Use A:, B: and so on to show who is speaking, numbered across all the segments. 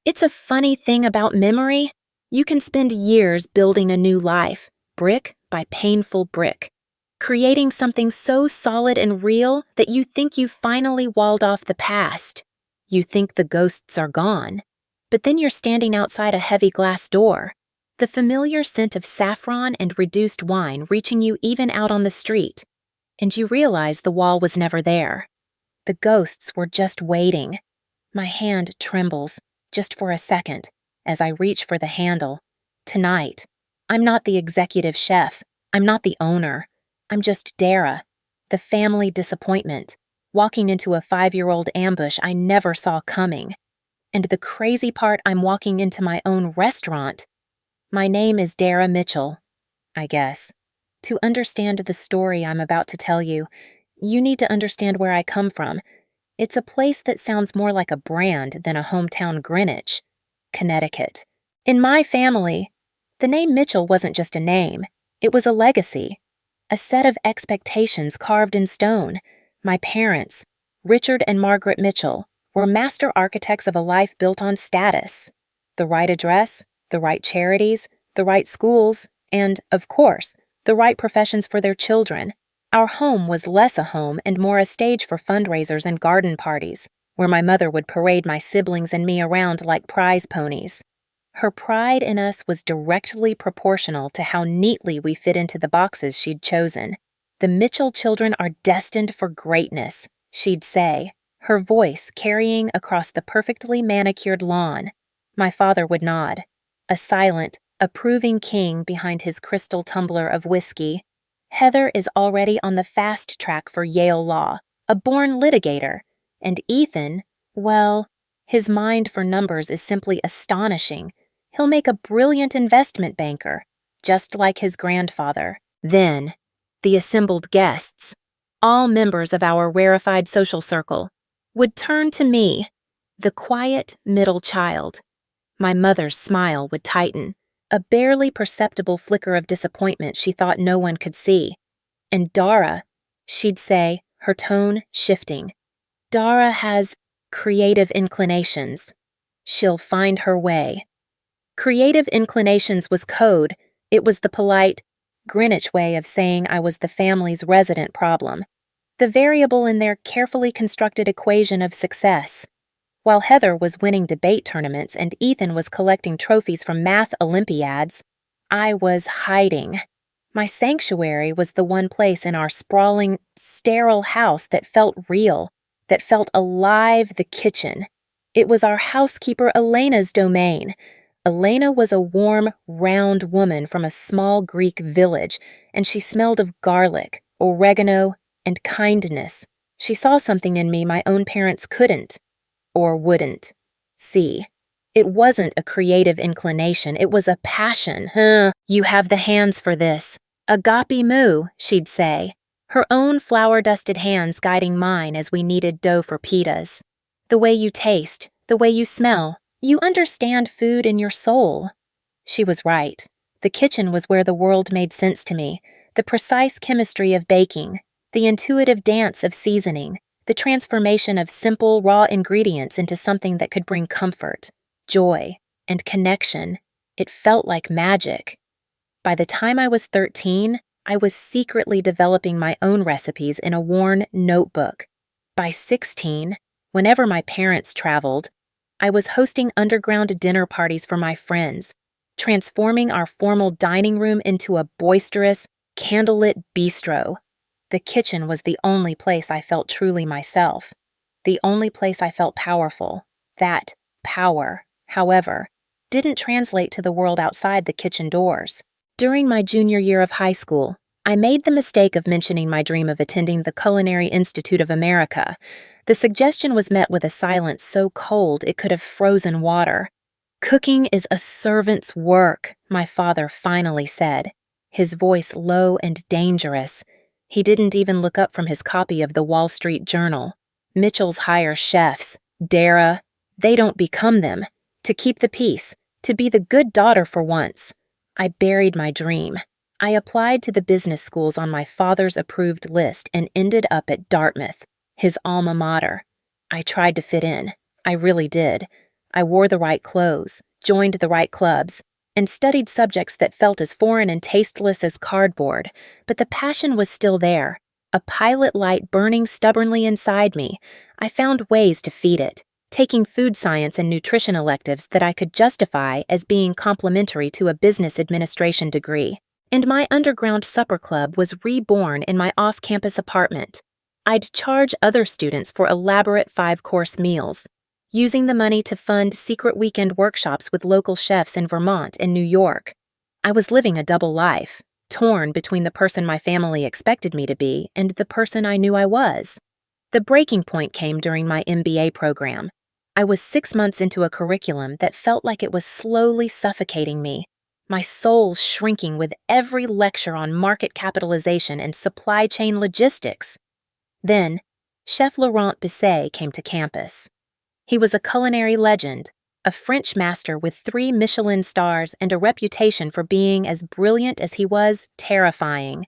A: It's a funny thing about memory. You can spend years building a new life, brick by painful brick, creating something so solid and real that you think you've finally walled off the past. You think the ghosts are gone. But then you're standing outside a heavy glass door, the familiar scent of saffron and reduced wine reaching you even out on the street, and you realize the wall was never there. The ghosts were just waiting. My hand trembles, just for a second, as I reach for the handle. Tonight, I'm not the executive chef. I'm not the owner. I'm just Dara, the family disappointment, walking into a 5-year-old ambush I never saw coming. And the crazy part, I'm walking into my own restaurant. My name is Dara Mitchell, I guess. To understand the story I'm about to tell you, you need to understand where I come from. It's a place that sounds more like a brand than a hometown Greenwich, Connecticut. In my family, the name Mitchell wasn't just a name. It was a legacy, a set of expectations carved in stone. My parents, Richard and Margaret Mitchell, were master architects of a life built on status. The right address, the right charities, the right schools, and, of course, the right professions for their children. Our home was less a home and more a stage for fundraisers and garden parties, where my mother would parade my siblings and me around like prize ponies. Her pride in us was directly proportional to how neatly we fit into the boxes she'd chosen. The Mitchell children are destined for greatness, she'd say, her voice carrying across the perfectly manicured lawn. My father would nod, a silent, approving king behind his crystal tumbler of whiskey. Heather is already on the fast track for Yale Law, a born litigator, and Ethan, well, his mind for numbers is simply astonishing. He'll make a brilliant investment banker, just like his grandfather. Then, the assembled guests, all members of our rarefied social circle, would turn to me, the quiet middle child. My mother's smile would tighten, a barely perceptible flicker of disappointment she thought no one could see. And Dara, she'd say, her tone shifting. Dara has creative inclinations. She'll find her way. Creative inclinations was code. It was the polite, Greenwich way of saying I was the family's resident problem, the variable in their carefully constructed equation of success. While Heather was winning debate tournaments and Ethan was collecting trophies from math Olympiads, I was hiding. My sanctuary was the one place in our sprawling, sterile house that felt real, that felt alive, the kitchen. It was our housekeeper Elena's domain. Elena was a warm, round woman from a small Greek village, and she smelled of garlic, oregano, and kindness. She saw something in me my own parents couldn't, or wouldn't, see. It wasn't a creative inclination, it was a passion. You have the hands for this. Agape moo, she'd say, her own flour-dusted hands guiding mine as we kneaded dough for pitas. The way you taste, the way you smell, you understand food in your soul. She was right. The kitchen was where the world made sense to me, the precise chemistry of baking, the intuitive dance of seasoning, the transformation of simple, raw ingredients into something that could bring comfort, joy, and connection. It felt like magic. By the time I was 13, I was secretly developing my own recipes in a worn notebook. By 16, whenever my parents traveled, I was hosting underground dinner parties for my friends, transforming our formal dining room into a boisterous, candlelit bistro. The kitchen was the only place I felt truly myself, the only place I felt powerful. That power, however, didn't translate to the world outside the kitchen doors. During my junior year of high school, I made the mistake of mentioning my dream of attending the Culinary Institute of America. The suggestion was met with a silence so cold it could have frozen water. Cooking is a servant's work, my father finally said, his voice low and dangerous. He didn't even look up from his copy of the Wall Street Journal. Mitchell's hire chefs, Dara, they don't become them. To keep the peace, to be the good daughter for once. I buried my dream. I applied to the business schools on my father's approved list and ended up at Dartmouth, his alma mater. I tried to fit in. I really did. I wore the right clothes, joined the right clubs, and studied subjects that felt as foreign and tasteless as cardboard, but the passion was still there, a pilot light burning stubbornly inside me. I found ways to feed it, taking food science and nutrition electives that I could justify as being complementary to a business administration degree. And my underground supper club was reborn in my off-campus apartment. I'd charge other students for elaborate 5-course meals, using the money to fund secret weekend workshops with local chefs in Vermont and New York. I was living a double life, torn between the person my family expected me to be and the person I knew I was. The breaking point came during my MBA program. I was 6 months into a curriculum that felt like it was slowly suffocating me, my soul shrinking with every lecture on market capitalization and supply chain logistics. Then, Chef Laurent Bisset came to campus. He was a culinary legend, a French master with 3 Michelin stars and a reputation for being as brilliant as he was terrifying.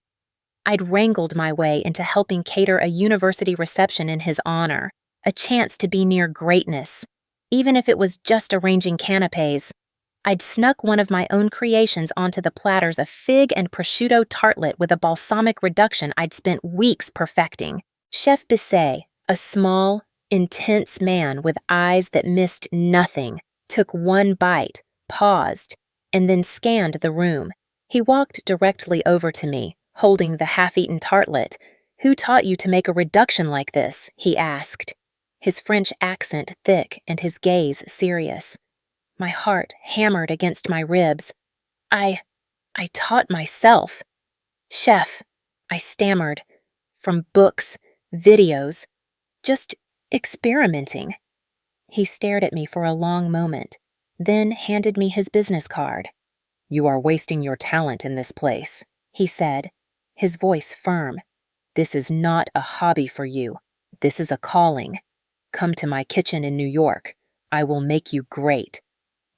A: I'd wrangled my way into helping cater a university reception in his honor, a chance to be near greatness, even if it was just arranging canapes. I'd snuck one of my own creations onto the platters, a fig and prosciutto tartlet with a balsamic reduction I'd spent weeks perfecting. Chef Bisset, a small, intense man with eyes that missed nothing, took one bite, paused, and then scanned the room. He walked directly over to me, holding the half-eaten tartlet. "Who taught you to make a reduction like this?" he asked, his French accent thick and his gaze serious. My heart hammered against my ribs. I taught myself. "Chef," I stammered, "from books, videos, just experimenting." He stared at me for a long moment, then handed me his business card. "You are wasting your talent in this place," he said, his voice firm. "This is not a hobby for you. This is a calling. Come to my kitchen in New York. I will make you great."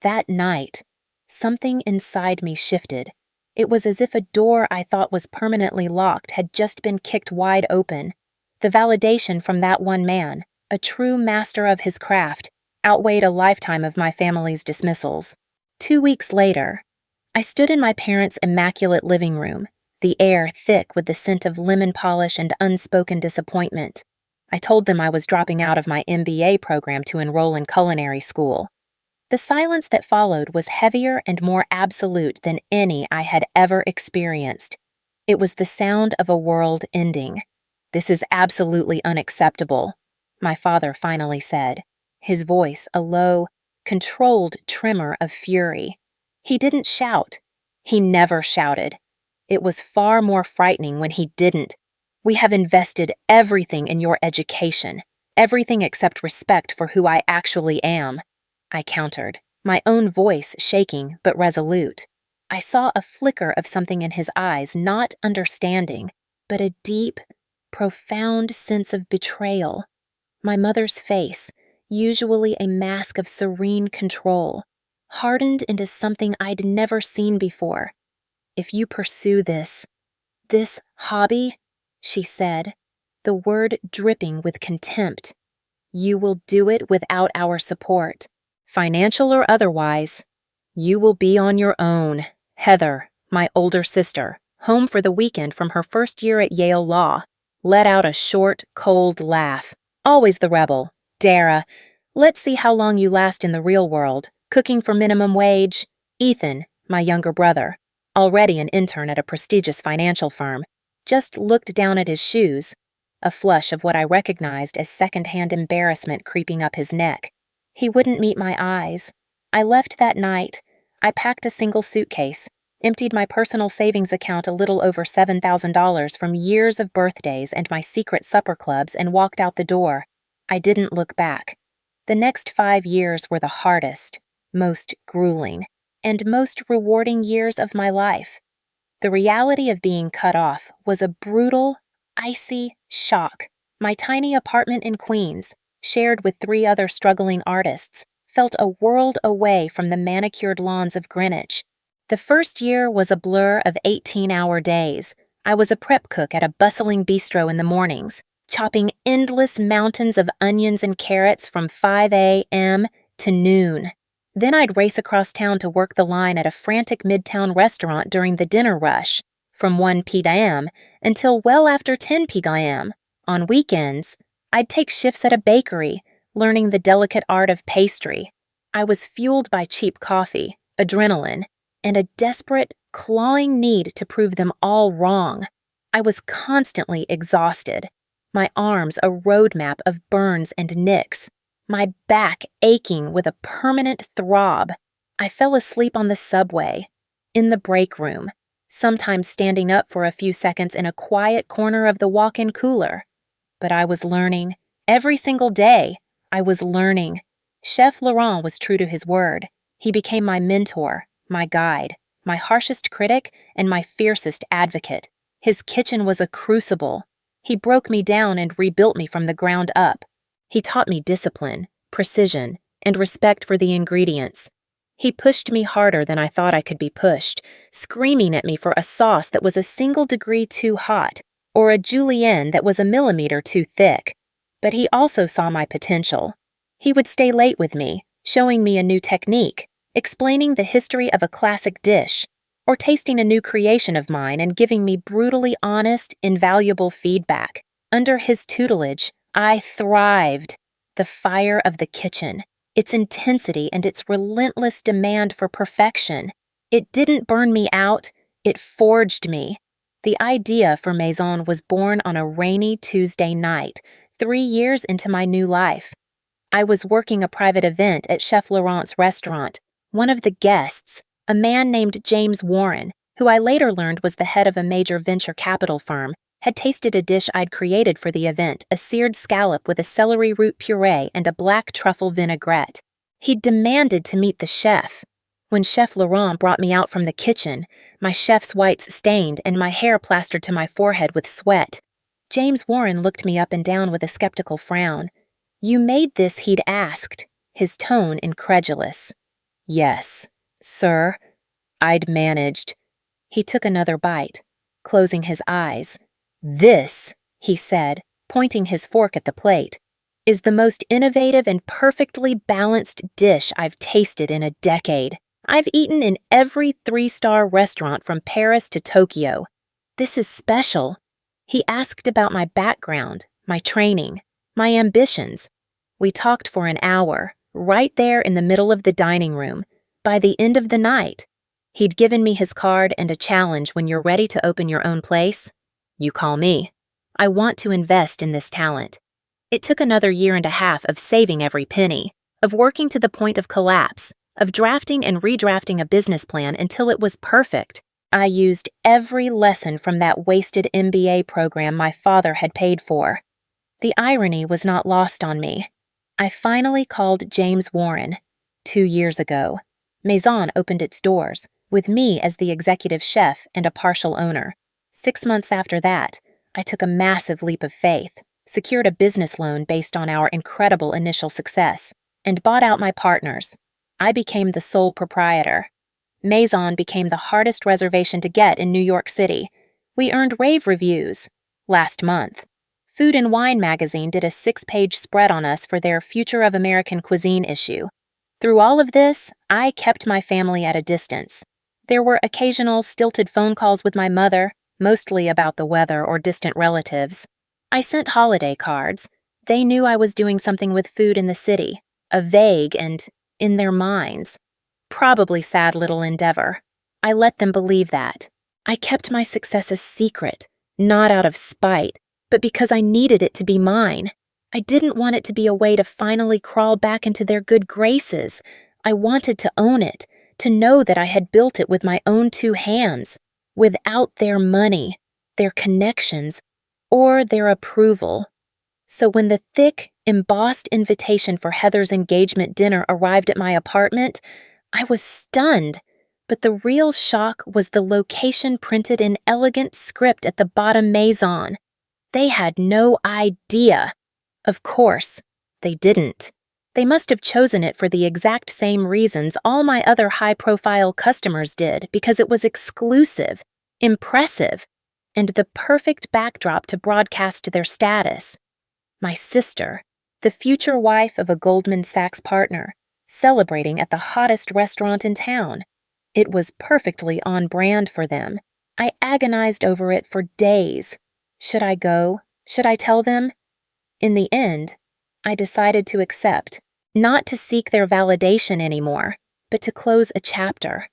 A: That night, something inside me shifted. It was as if a door I thought was permanently locked had just been kicked wide open. The validation from that one man, a true master of his craft, outweighed a lifetime of my family's dismissals. 2 weeks later, I stood in my parents' immaculate living room, the air thick with the scent of lemon polish and unspoken disappointment. I told them I was dropping out of my MBA program to enroll in culinary school. The silence that followed was heavier and more absolute than any I had ever experienced. It was the sound of a world ending. "This is absolutely unacceptable," my father finally said, his voice a low, controlled tremor of fury. He didn't shout. He never shouted. It was far more frightening when he didn't. "We have invested everything in your education, everything except respect for who I actually am," I countered, my own voice shaking but resolute. I saw a flicker of something in his eyes, not understanding, but a deep, profound sense of betrayal. My mother's face, usually a mask of serene control, hardened into something I'd never seen before. "If you pursue this hobby," she said, the word dripping with contempt, "you will do it without our support, financial or otherwise. You will be on your own." Heather, my older sister, home for the weekend from her first year at Yale Law, let out a short, cold laugh. "Always the rebel. Dara, let's see how long you last in the real world, cooking for minimum wage." Ethan, my younger brother, already an intern at a prestigious financial firm, just looked down at his shoes, a flush of what I recognized as second-hand embarrassment creeping up his neck. He wouldn't meet my eyes. I left that night. I packed a single suitcase, emptied my personal savings account a little over $7,000 from years of birthdays and my secret supper clubs, and walked out the door. I didn't look back. The next 5 years were the hardest, most grueling, and most rewarding years of my life. The reality of being cut off was a brutal, icy shock. My tiny apartment in Queens, shared with 3 other struggling artists, felt a world away from the manicured lawns of Greenwich. The first year was a blur of 18-hour days. I was a prep cook at a bustling bistro in the mornings, chopping endless mountains of onions and carrots from 5 a.m. to noon. Then I'd race across town to work the line at a frantic midtown restaurant during the dinner rush, from 1 p.m. until well after 10 p.m. On weekends, I'd take shifts at a bakery, learning the delicate art of pastry. I was fueled by cheap coffee, adrenaline, and a desperate, clawing need to prove them all wrong. I was constantly exhausted, my arms a roadmap of burns and nicks, my back aching with a permanent throb. I fell asleep on the subway, in the break room, sometimes standing up for a few seconds in a quiet corner of the walk-in cooler. But I was learning. Every single day, I was learning. Chef Laurent was true to his word. He became my mentor, my guide, my harshest critic, and my fiercest advocate. His kitchen was a crucible. He broke me down and rebuilt me from the ground up. He taught me discipline, precision, and respect for the ingredients. He pushed me harder than I thought I could be pushed, screaming at me for a sauce that was a single degree too hot, or a julienne that was a millimeter too thick. But he also saw my potential. He would stay late with me, showing me a new technique, explaining the history of a classic dish, or tasting a new creation of mine and giving me brutally honest, invaluable feedback. Under his tutelage, I thrived. The fire of the kitchen, its intensity and its relentless demand for perfection. It didn't burn me out, it forged me. The idea for Maison was born on a rainy Tuesday night, 3 years into my new life. I was working a private event at Chef Laurent's restaurant. One of the guests, a man named James Warren, who I later learned was the head of a major venture capital firm, had tasted a dish I'd created for the event, a seared scallop with a celery root puree and a black truffle vinaigrette. He'd demanded to meet the chef. When Chef Laurent brought me out from the kitchen, my chef's whites stained and my hair plastered to my forehead with sweat, James Warren looked me up and down with a skeptical frown. "You made this?" he'd asked, his tone incredulous. "Yes, sir, I'd managed." He took another bite, closing his eyes. "This," he said, pointing his fork at the plate, "is the most innovative and perfectly balanced dish I've tasted in a decade. I've eaten in every 3-star restaurant from Paris to Tokyo. This is special." He asked about my background, my training, my ambitions. We talked for an hour, right there in the middle of the dining room. By the end of the night, he'd given me his card and a challenge: when you're ready to open your own place, you call me. I want to invest in this talent. It took another 1.5 years of saving every penny, of working to the point of collapse, of drafting and redrafting a business plan until it was perfect. I used every lesson from that wasted MBA program my father had paid for. The irony was not lost on me. I finally called James Warren 2 years ago. Maison opened its doors, with me as the executive chef and a partial owner. 6 months after that, I took a massive leap of faith, secured a business loan based on our incredible initial success, and bought out my partners. I became the sole proprietor. Maison became the hardest reservation to get in New York City. We earned rave reviews. Last month, Food and Wine magazine did a 6-page spread on us for their Future of American Cuisine issue. Through all of this, I kept my family at a distance. There were occasional stilted phone calls with my mother, mostly about the weather or distant relatives. I sent holiday cards. They knew I was doing something with food in the city, a vague and, in their minds, probably sad little endeavor. I let them believe that. I kept my success a secret, not out of spite, but because I needed it to be mine. I didn't want it to be a way to finally crawl back into their good graces. I wanted to own it, to know that I had built it with my own 2 hands, without their money, their connections, or their approval. So when the thick, embossed invitation for Heather's engagement dinner arrived at my apartment, I was stunned. But the real shock was the location printed in elegant script at the bottom: Maison. They had no idea. Of course, they didn't. They must have chosen it for the exact same reasons all my other high-profile customers did, because it was exclusive, impressive, and the perfect backdrop to broadcast their status. My sister, the future wife of a Goldman Sachs partner, celebrating at the hottest restaurant in town. It was perfectly on brand for them. I agonized over it for days. Should I go? Should I tell them? In the end, I decided to accept, not to seek their validation anymore, but to close a chapter.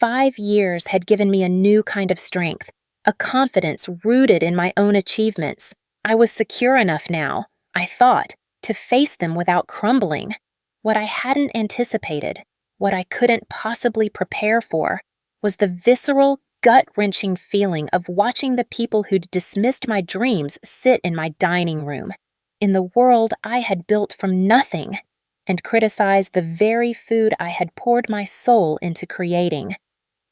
A: 5 years had given me a new kind of strength, a confidence rooted in my own achievements. I was secure enough now, I thought, to face them without crumbling. What I hadn't anticipated, what I couldn't possibly prepare for, was the visceral, gut-wrenching feeling of watching the people who'd dismissed my dreams sit in my dining room, in the world I had built from nothing, and criticize the very food I had poured my soul into creating.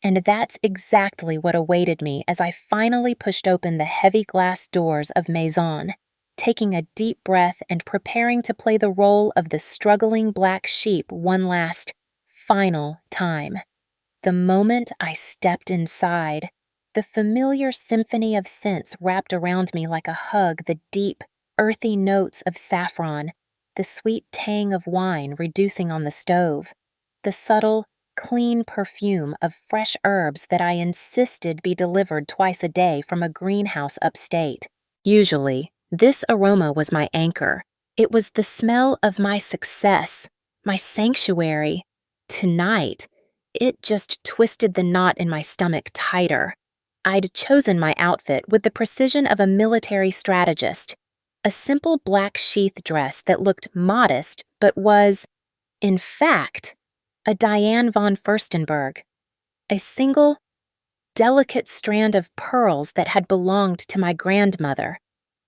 A: And that's exactly what awaited me as I finally pushed open the heavy glass doors of Maison, taking a deep breath and preparing to play the role of the struggling black sheep one last, final time. The moment I stepped inside, the familiar symphony of scents wrapped around me like a hug, the deep, earthy notes of saffron, the sweet tang of wine reducing on the stove, the subtle, clean perfume of fresh herbs that I insisted be delivered twice a day from a greenhouse upstate. Usually, this aroma was my anchor. It was the smell of my success, my sanctuary. Tonight, it just twisted the knot in my stomach tighter. I'd chosen my outfit with the precision of a military strategist. A simple black sheath dress that looked modest but was, in fact, a Diane von Furstenberg. A single, delicate strand of pearls that had belonged to my grandmother,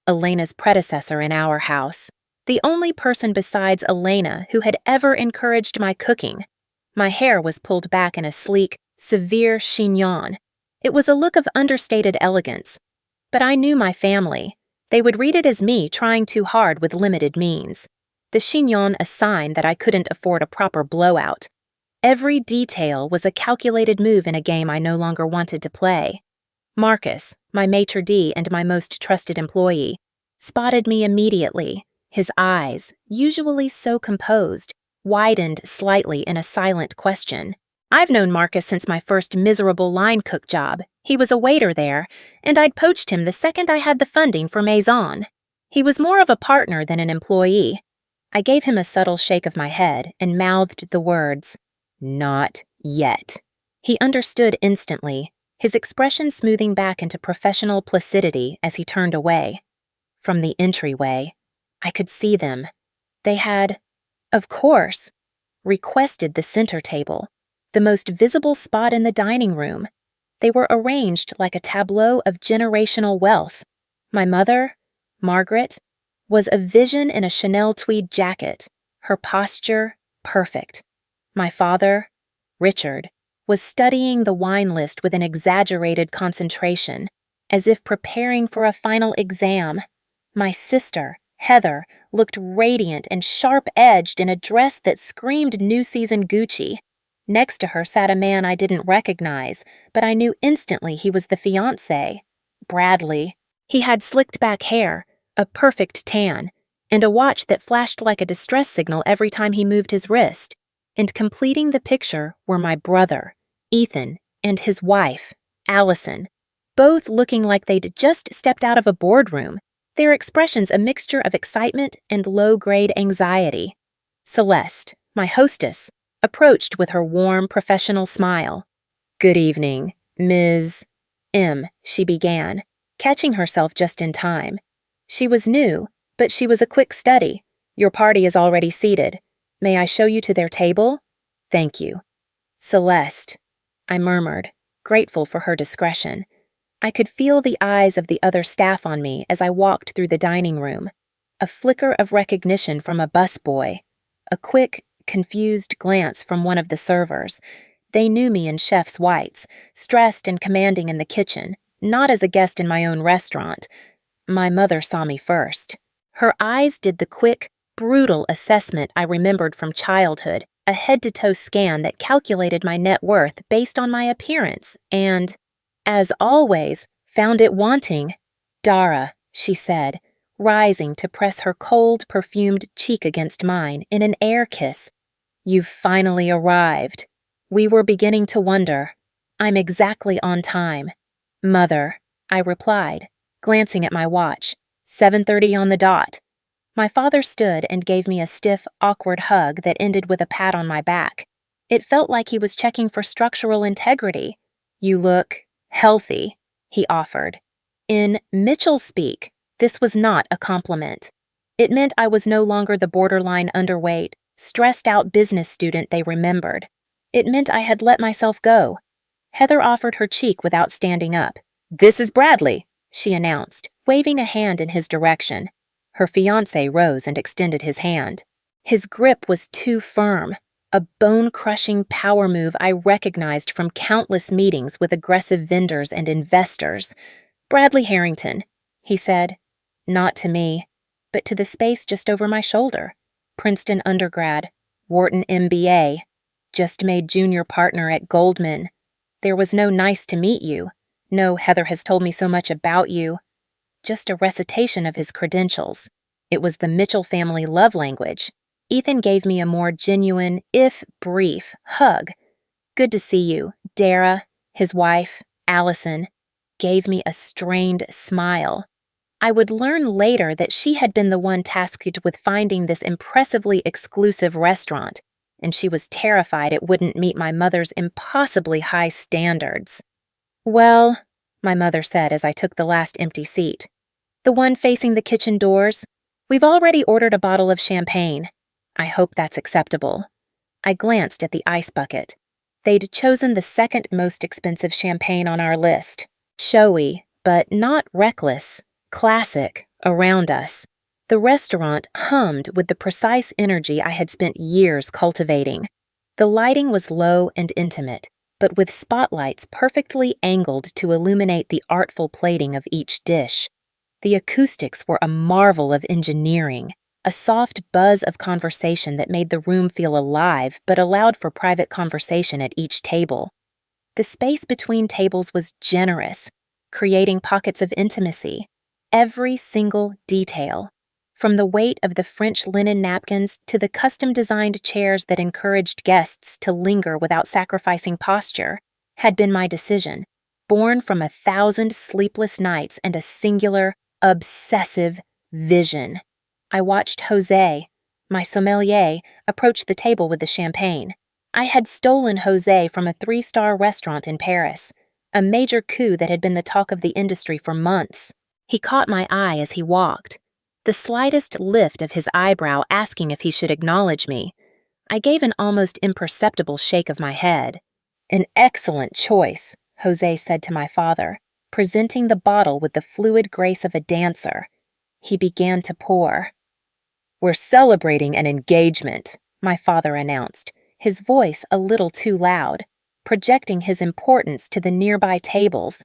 A: Elena's predecessor in our house, the only person besides Elena who had ever encouraged my cooking. My hair was pulled back in a sleek, severe chignon. It was a look of understated elegance. But I knew my family. They would read it as me trying too hard with limited means. The chignon a sign that I couldn't afford a proper blowout. Every detail was a calculated move in a game I no longer wanted to play. Marcus, my maitre d' and my most trusted employee, spotted me immediately. His eyes, usually so composed, widened slightly in a silent question. I've known Marcus since my first miserable line cook job. He was a waiter there, and I'd poached him the second I had the funding for Maison. He was more of a partner than an employee. I gave him a subtle shake of my head and mouthed the words, "Not yet." He understood instantly, his expression smoothing back into professional placidity as he turned away. From the entryway, I could see them. They had, of course, requested the center table, the most visible spot in the dining room. They were arranged like a tableau of generational wealth. My mother, Margaret, was a vision in a Chanel tweed jacket, her posture perfect. My father, Richard, was studying the wine list with an exaggerated concentration, as if preparing for a final exam. My sister, Heather, looked radiant and sharp-edged in a dress that screamed New Season Gucci. Next to her sat a man I didn't recognize, but I knew instantly he was the fiancé, Bradley. He had slicked-back hair, a perfect tan, and a watch that flashed like a distress signal every time he moved his wrist. And completing the picture were my brother, Ethan, and his wife, Allison, both looking like they'd just stepped out of a boardroom, their expressions a mixture of excitement and low-grade anxiety. Celeste, my hostess, approached with her warm, professional smile. "Good evening, Ms. M," she began, catching herself just in time. She was new, but she was a quick study. "Your party is already seated. May I show you to their table? Thank you." "Celeste," I murmured, grateful for her discretion. I could feel the eyes of the other staff on me as I walked through the dining room. A flicker of recognition from a busboy. A quick, confused glance from one of the servers. They knew me in chef's whites, stressed and commanding in the kitchen, not as a guest in my own restaurant. My mother saw me first. Her eyes did the quick, brutal assessment I remembered from childhood, a head-to-toe scan that calculated my net worth based on my appearance and, as always, found it wanting. "Dara," she said, rising to press her cold, perfumed cheek against mine in an air kiss. You've finally arrived. We were beginning to wonder. I'm exactly on time. Mother, I replied, glancing at my watch. 7:30 on the dot. My father stood and gave me a stiff, awkward hug that ended with a pat on my back. It felt like he was checking for structural integrity. You look healthy, he offered. In Mitchell speak, this was not a compliment. It meant I was no longer the borderline underweight, stressed out business student they remembered. It meant I had let myself go. Heather offered her cheek without standing up. "This is Bradley," she announced, waving a hand in his direction. Her fiancé rose and extended his hand. His grip was too firm, a bone-crushing power move I recognized from countless meetings with aggressive vendors and investors. "Bradley Harrington," he said. Not to me, but to the space just over my shoulder. Princeton undergrad, Wharton MBA, just made junior partner at Goldman. There was no "nice to meet you," no "Heather has told me so much about you," just a recitation of his credentials. It was the Mitchell family love language. Ethan gave me a more genuine, if brief, hug. "Good to see you," Dara, his wife, Allison, gave me a strained smile. I would learn later that she had been the one tasked with finding this impressively exclusive restaurant, and she was terrified it wouldn't meet my mother's impossibly high standards. "Well," my mother said as I took the last empty seat, "the one facing the kitchen doors, we've already ordered a bottle of champagne. I hope that's acceptable." I glanced at the ice bucket. They'd chosen the second most expensive champagne on our list. Showy, but not reckless, classic, around us. The restaurant hummed with the precise energy I had spent years cultivating. The lighting was low and intimate, but with spotlights perfectly angled to illuminate the artful plating of each dish. The acoustics were a marvel of engineering, a soft buzz of conversation that made the room feel alive but allowed for private conversation at each table. The space between tables was generous, creating pockets of intimacy. Every single detail, from the weight of the French linen napkins to the custom-designed chairs that encouraged guests to linger without sacrificing posture, had been my decision, born from 1,000 sleepless nights and a singular, obsessive vision. I watched Jose, my sommelier, approach the table with the champagne. I had stolen Jose from a 3-star restaurant in Paris, a major coup that had been the talk of the industry for months. He caught my eye as he walked, the slightest lift of his eyebrow asking if he should acknowledge me. I gave an almost imperceptible shake of my head. "An excellent choice," Jose said to my father, presenting the bottle with the fluid grace of a dancer. He began to pour. "We're celebrating an engagement," my father announced, his voice a little too loud, projecting his importance to the nearby tables.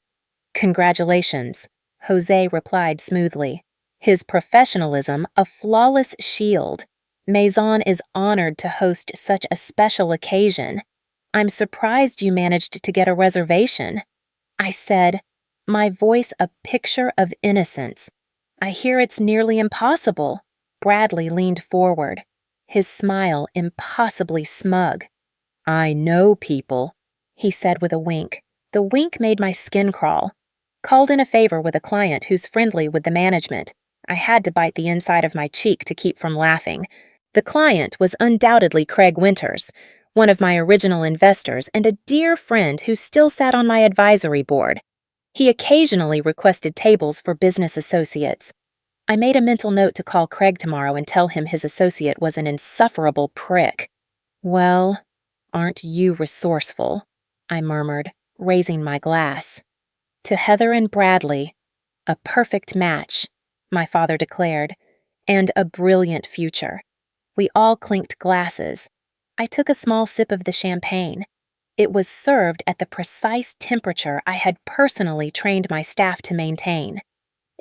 A: "Congratulations," Jose replied smoothly, his professionalism a flawless shield. "Maison is honored to host such a special occasion. I'm surprised you managed to get a reservation," I said, my voice a picture of innocence. "I hear it's nearly impossible." Bradley leaned forward, his smile impossibly smug. "I know people," he said with a wink. The wink made my skin crawl. "Called in a favor with a client who's friendly with the management." I had to bite the inside of my cheek to keep from laughing. The client was undoubtedly Craig Winters, one of my original investors and a dear friend who still sat on my advisory board. He occasionally requested tables for business associates. I made a mental note to call Craig tomorrow and tell him his associate was an insufferable prick. "Well, aren't you resourceful?" I murmured, raising my glass. "To Heather and Bradley, a perfect match," my father declared, "and a brilliant future." We all clinked glasses. I took a small sip of the champagne. It was served at the precise temperature I had personally trained my staff to maintain.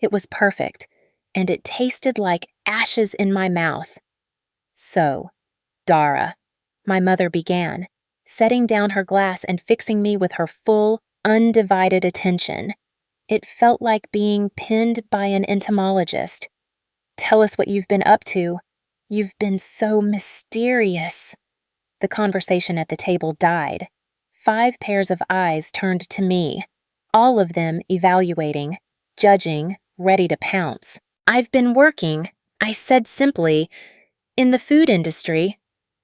A: It was perfect, and it tasted like ashes in my mouth. "So, Dara," my mother began, setting down her glass and fixing me with her full, undivided attention. It felt like being pinned by an entomologist. "Tell us what you've been up to. You've been so mysterious." The conversation at the table died. 5 pairs of eyes turned to me, all of them evaluating, judging, ready to pounce. "I've been working," I said simply, "in the food industry."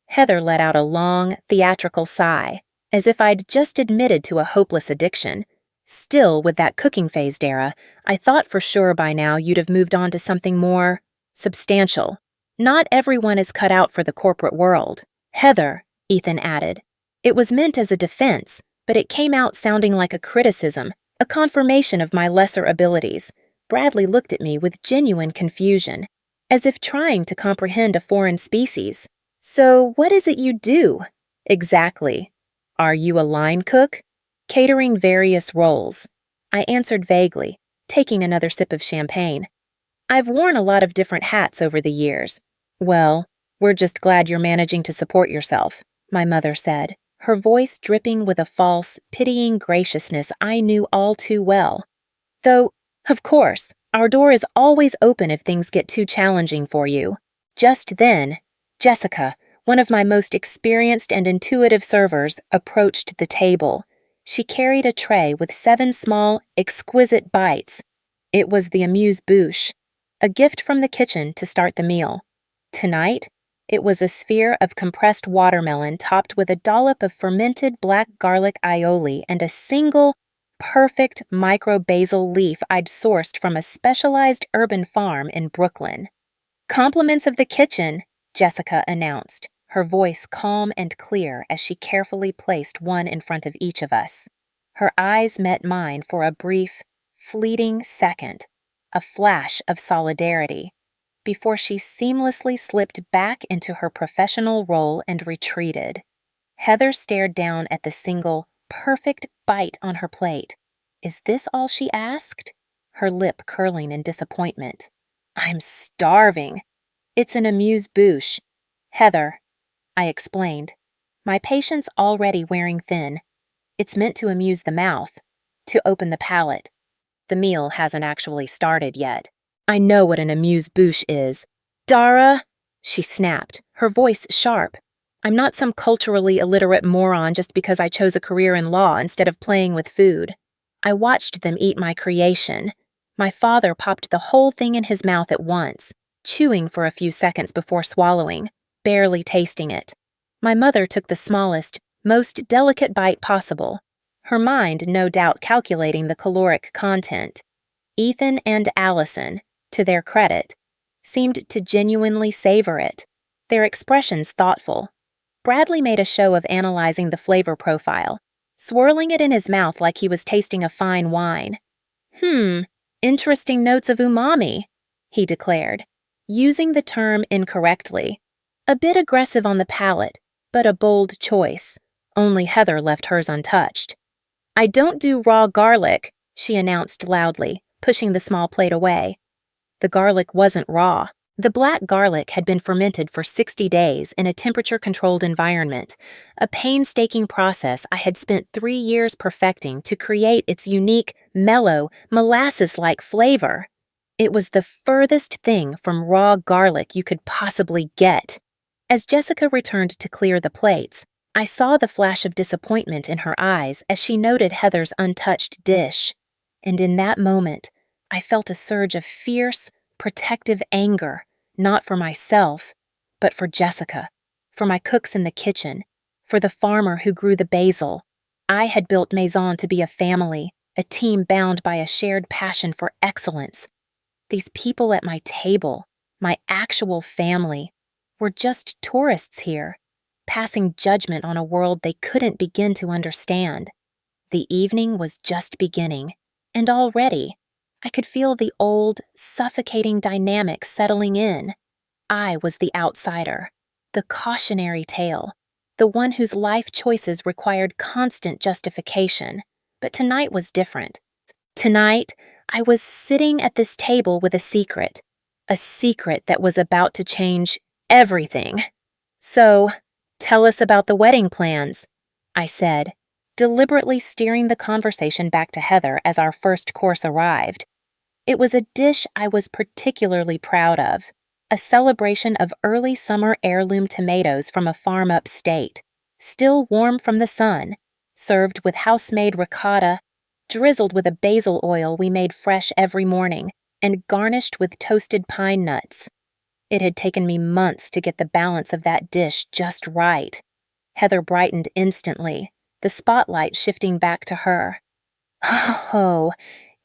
A: Heather let out a long, theatrical sigh, as if I'd just admitted to a hopeless addiction. "Still, with that cooking phase, Dara, I thought for sure by now you'd have moved on to something more substantial. Not everyone is cut out for the corporate world." "Heather," Ethan added. It was meant as a defense, but it came out sounding like a criticism, a confirmation of my lesser abilities. Bradley looked at me with genuine confusion, as if trying to comprehend a foreign species. "So what is it you do?" "Exactly. Are you a line cook?" "Catering various roles." I answered vaguely, taking another sip of champagne. "I've worn a lot of different hats over the years." "Well, we're just glad you're managing to support yourself," my mother said, her voice dripping with a false, pitying graciousness I knew all too well. "Though, of course, our door is always open if things get too challenging for you." Just then, Jessica, one of my most experienced and intuitive servers, approached the table. She carried a tray with 7 small, exquisite bites. It was the amuse-bouche, a gift from the kitchen to start the meal. Tonight, it was a sphere of compressed watermelon topped with a dollop of fermented black garlic aioli and a single, perfect micro-basil leaf I'd sourced from a specialized urban farm in Brooklyn. "Compliments of the kitchen," Jessica announced, her voice calm and clear as she carefully placed one in front of each of us. Her eyes met mine for a brief, fleeting second, a flash of solidarity, before she seamlessly slipped back into her professional role and retreated. Heather stared down at the single, perfect bite on her plate. Is this all she asked? Her lip curling in disappointment. "I'm starving." "It's an amuse-bouche, Heather," I explained, my patience already wearing thin. "It's meant to amuse the mouth, to open the palate. The meal hasn't actually started yet." "I know what an amuse-bouche is." "Dara," she snapped, her voice sharp. "I'm not some culturally illiterate moron just because I chose a career in law instead of playing with food." I watched them eat my creation. My father popped the whole thing in his mouth at once, chewing for a few seconds before swallowing, barely tasting it. My mother took the smallest, most delicate bite possible, her mind no doubt calculating the caloric content. Ethan and Allison, to their credit, seemed to genuinely savor it, their expressions thoughtful. Bradley made a show of analyzing the flavor profile, swirling it in his mouth like he was tasting a fine wine. Interesting notes of umami," he declared, using the term incorrectly. A bit aggressive on the palate, but a bold choice. Only Heather left hers untouched. "I don't do raw garlic," she announced loudly, pushing the small plate away. The garlic wasn't raw. The black garlic had been fermented for 60 days in a temperature-controlled environment, a painstaking process I had spent 3 years perfecting to create its unique, mellow, molasses-like flavor. It was the furthest thing from raw garlic you could possibly get. As Jessica returned to clear the plates, I saw the flash of disappointment in her eyes as she noted Heather's untouched dish. And in that moment, I felt a surge of fierce, protective anger, not for myself, but for Jessica, for my cooks in the kitchen, for the farmer who grew the basil. I had built Maison to be a family, a team bound by a shared passion for excellence. These people at my table, my actual family, were just tourists here, passing judgment on a world they couldn't begin to understand. The evening was just beginning, and already I could feel the old, suffocating dynamic settling in. I was the outsider, the cautionary tale, the one whose life choices required constant justification. But tonight was different. Tonight, I was sitting at this table with a secret that was about to change everything. "So, tell us about the wedding plans," I said, deliberately steering the conversation back to Heather as our first course arrived. It was a dish I was particularly proud of, a celebration of early summer heirloom tomatoes from a farm upstate, still warm from the sun, served with house-made ricotta, drizzled with a basil oil we made fresh every morning, and garnished with toasted pine nuts. It had taken me months to get the balance of that dish just right. Heather brightened instantly, the spotlight shifting back to her. Oh,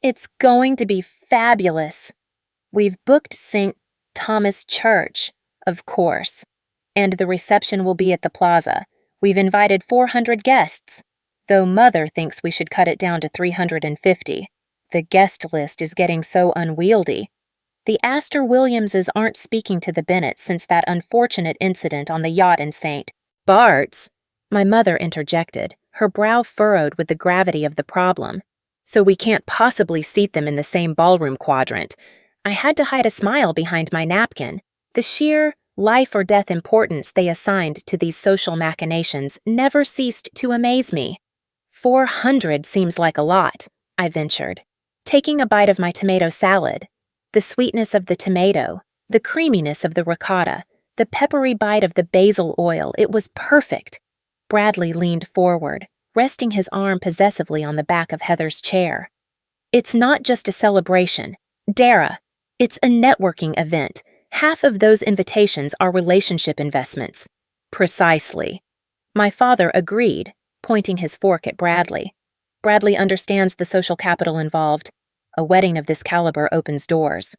A: it's going to be fabulous. We've booked St. Thomas Church, of course, and the reception will be at the plaza. We've invited 400 guests, though Mother thinks we should cut it down to 350. The guest list is getting so unwieldy. The Astor Williamses aren't speaking to the Bennetts since that unfortunate incident on the yacht in St. Bart's, my mother interjected, her brow furrowed with the gravity of the problem. So we can't possibly seat them in the same ballroom quadrant. I had to hide a smile behind my napkin. The sheer life-or-death importance they assigned to these social machinations never ceased to amaze me. 400 seems like a lot, I ventured, taking a bite of my tomato salad. The sweetness of the tomato, the creaminess of the ricotta, the peppery bite of the basil oil, it was perfect. Bradley leaned forward, resting his arm possessively on the back of Heather's chair. It's not just a celebration, Dara. It's a networking event. Half of those invitations are relationship investments. Precisely. My father agreed, pointing his fork at Bradley. Bradley understands the social capital involved. A wedding of this caliber opens doors.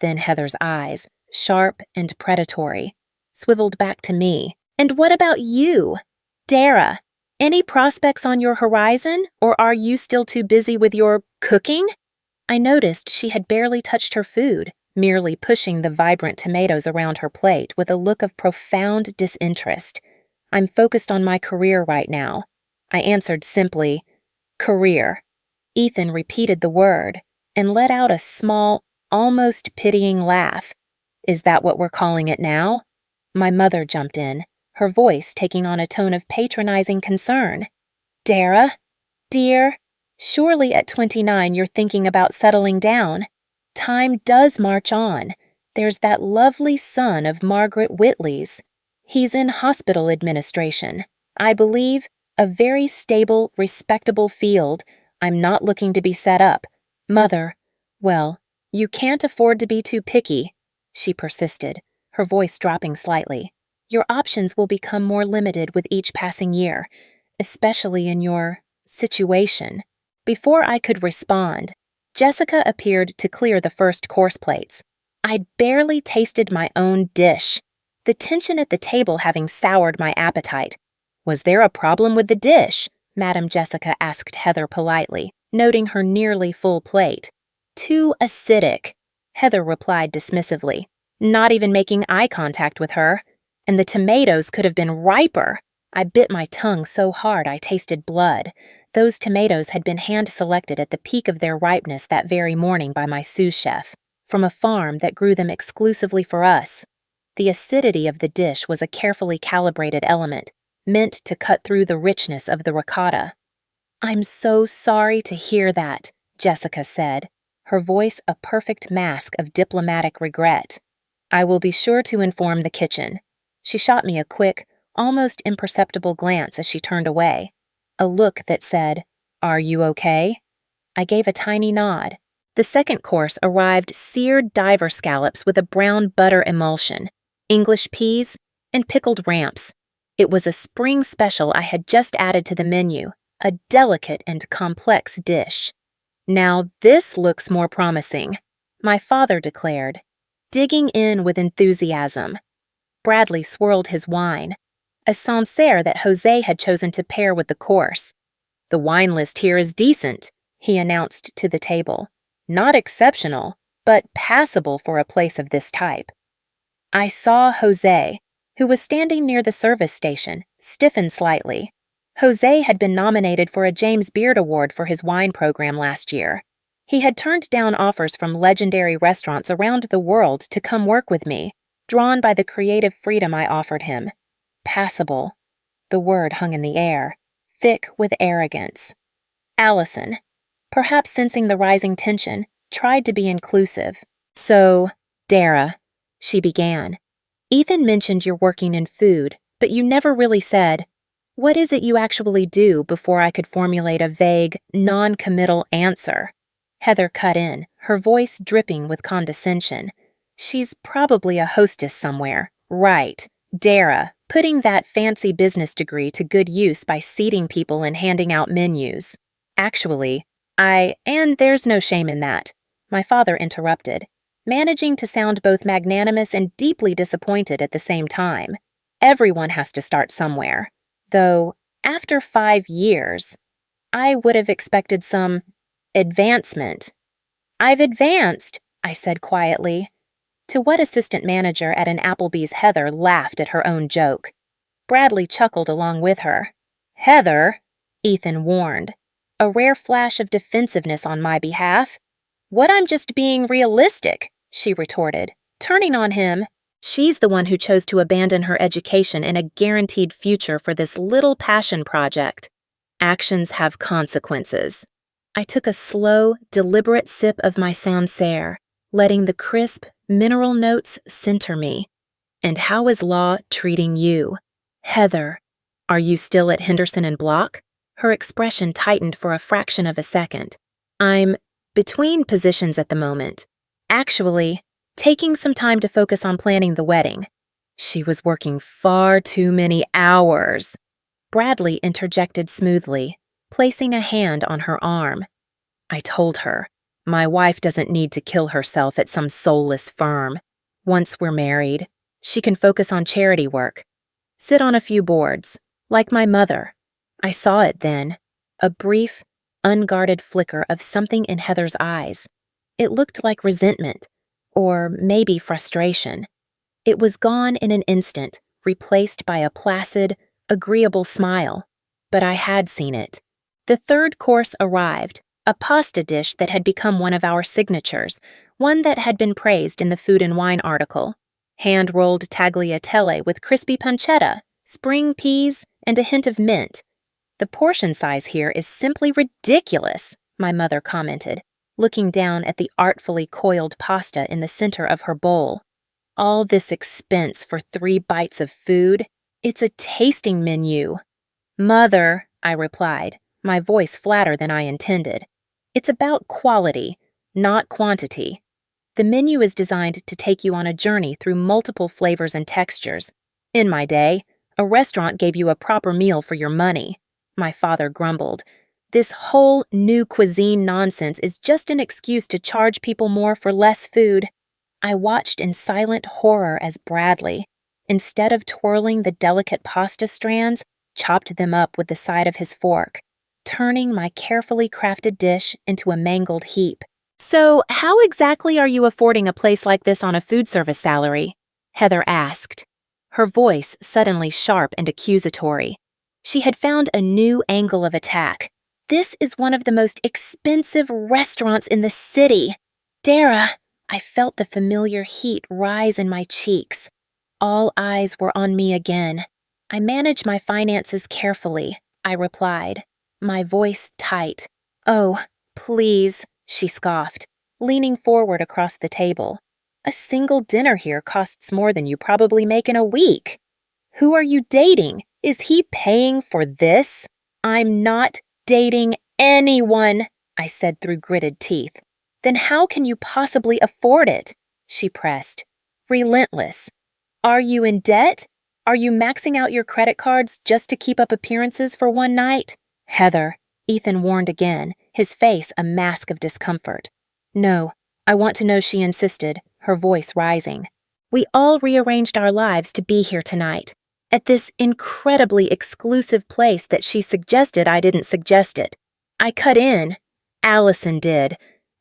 A: Then Heather's eyes, sharp and predatory, swiveled back to me. And what about you? Dara, any prospects on your horizon, or are you still too busy with your cooking? I noticed she had barely touched her food, merely pushing the vibrant tomatoes around her plate with a look of profound disinterest. I'm focused on my career right now. I answered simply, career. Ethan repeated the word and let out a small, almost pitying laugh. Is that what we're calling it now? My mother jumped in, her voice taking on a tone of patronizing concern. Dara, dear, surely at 29 you're thinking about settling down. Time does march on. There's that lovely son of Margaret Whitley's. He's in hospital administration. I believe a very stable, respectable field. I'm not looking to be set up. Mother, well, you can't afford to be too picky, she persisted, her voice dropping slightly. Your options will become more limited with each passing year, especially in your situation. Before I could respond, Jessica appeared to clear the first course plates. I'd barely tasted my own dish, the tension at the table having soured my appetite. Was there a problem with the dish? Madam Jessica asked Heather politely, noting her nearly full plate. Too acidic, Heather replied dismissively, not even making eye contact with her. And the tomatoes could have been riper. I bit my tongue so hard I tasted blood. Those tomatoes had been hand-selected at the peak of their ripeness that very morning by my sous chef, from a farm that grew them exclusively for us. The acidity of the dish was a carefully calibrated element, meant to cut through the richness of the ricotta. I'm so sorry to hear that, Jessica said, her voice a perfect mask of diplomatic regret. I will be sure to inform the kitchen. She shot me a quick, almost imperceptible glance as she turned away, a look that said, Are you okay? I gave a tiny nod. The second course arrived seared diver scallops with a brown butter emulsion, English peas, and pickled ramps. It was a spring special I had just added to the menu, a delicate and complex dish. Now this looks more promising, my father declared, digging in with enthusiasm. Bradley swirled his wine, a Sancerre that Jose had chosen to pair with the course. The wine list here is decent, he announced to the table. Not exceptional, but passable for a place of this type. I saw Jose, who was standing near the service station, stiffen slightly. Jose had been nominated for a James Beard Award for his wine program last year. He had turned down offers from legendary restaurants around the world to come work with me, drawn by the creative freedom I offered him. Passable. The word hung in the air, thick with arrogance. Allison, perhaps sensing the rising tension, tried to be inclusive. So, Dara, she began. "Ethan mentioned you're working in food, but you never really said, what is it you actually do before I could formulate a vague, non-committal answer?" Heather cut in, her voice dripping with condescension. "She's probably a hostess somewhere. Right. Dara, putting that fancy business degree to good use by seating people and handing out menus. Actually, and there's no shame in that," my father interrupted, managing to sound both magnanimous and deeply disappointed at the same time. "Everyone has to start somewhere. Though, after 5 years, I would have expected some advancement." "I've advanced," I said quietly. To what assistant manager at an Applebee's Heather laughed at her own joke. Bradley chuckled along with her. "Heather," Ethan warned, a rare flash of defensiveness on my behalf. "What, I'm just being realistic," she retorted, turning on him. She's the one who chose to abandon her education and a guaranteed future for this little passion project. Actions have consequences. I took a slow, deliberate sip of my Sancerre, letting the crisp, mineral notes center me. "And how is law treating you?" "Heather, are you still at Henderson and Block?" Her expression tightened for a fraction of a second. "I'm between positions at the moment. Actually, taking some time to focus on planning the wedding." She was working far too many hours. Bradley interjected smoothly, placing a hand on her arm. "I told her, my wife doesn't need to kill herself at some soulless firm. Once we're married, she can focus on charity work. Sit on a few boards, like my mother." I saw it then, a brief, unguarded flicker of something in Heather's eyes. It looked like resentment, or maybe frustration. It was gone in an instant, replaced by a placid, agreeable smile. But I had seen it. The third course arrived, a pasta dish that had become one of our signatures, one that had been praised in the Food and Wine article. Hand-rolled tagliatelle with crispy pancetta, spring peas, and a hint of mint. "The portion size here is simply ridiculous," my mother commented, looking down at the artfully coiled pasta in the center of her bowl. "All this expense for 3 bites of food? It's a tasting menu." "Mother," I replied, my voice flatter than I intended. "It's about quality, not quantity. The menu is designed to take you on a journey through multiple flavors and textures. In my day, a restaurant gave you a proper meal for your money," my father grumbled. "This whole new cuisine nonsense is just an excuse to charge people more for less food." I watched in silent horror as Bradley, instead of twirling the delicate pasta strands, chopped them up with the side of his fork, turning my carefully crafted dish into a mangled heap. "So, how exactly are you affording a place like this on a food service salary?" Heather asked, her voice suddenly sharp and accusatory. She had found a new angle of attack. "This is one of the most expensive restaurants in the city." "Dara," I felt the familiar heat rise in my cheeks. All eyes were on me again. "I manage my finances carefully," I replied, my voice tight. "Oh, please," she scoffed, leaning forward across the table. "A single dinner here costs more than you probably make in a week. Who are you dating? Is he paying for this?" "I'm not dating anyone," I said through gritted teeth. "Then how can you possibly afford it?" she pressed, relentless. "Are you in debt? Are you maxing out your credit cards just to keep up appearances for one night?" "Heather," Ethan warned again, his face a mask of discomfort. "No, I want to know," she insisted, her voice rising. "We all rearranged our lives to be here tonight, at this incredibly exclusive place that she suggested I didn't suggest it. I cut in. Allison did."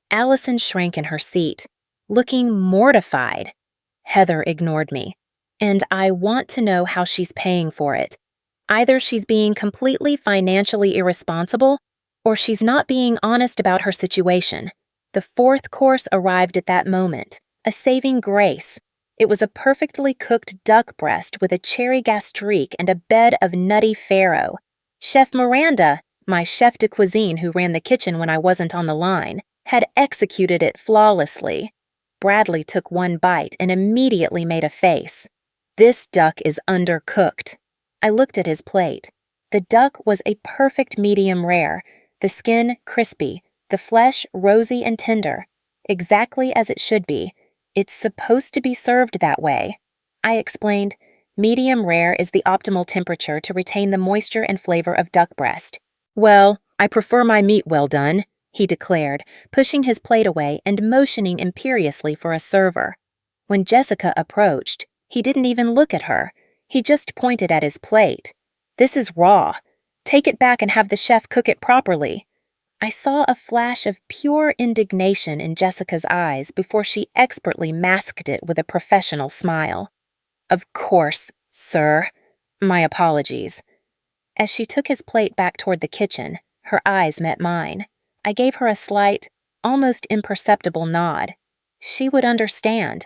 A: Allison shrank in her seat, looking mortified. Heather ignored me. "And I want to know how she's paying for it. Either she's being completely financially irresponsible, or she's not being honest about her situation." The fourth course arrived at that moment, a saving grace. It was a perfectly cooked duck breast with a cherry gastrique and a bed of nutty farro. Chef Miranda, my chef de cuisine who ran the kitchen when I wasn't on the line, had executed it flawlessly. Bradley took one bite and immediately made a face. "This duck is undercooked." I looked at his plate. The duck was a perfect medium rare, the skin crispy, the flesh rosy and tender, exactly as it should be. "It's supposed to be served that way." I explained, "Medium rare is the optimal temperature to retain the moisture and flavor of duck breast." "Well, I prefer my meat well done," he declared, pushing his plate away and motioning imperiously for a server. When Jessica approached, he didn't even look at her. He just pointed at his plate. "This is raw. Take it back and have the chef cook it properly." I saw a flash of pure indignation in Jessica's eyes before she expertly masked it with a professional smile. "Of course, sir. My apologies." As she took his plate back toward the kitchen, her eyes met mine. I gave her a slight, almost imperceptible nod. She would understand.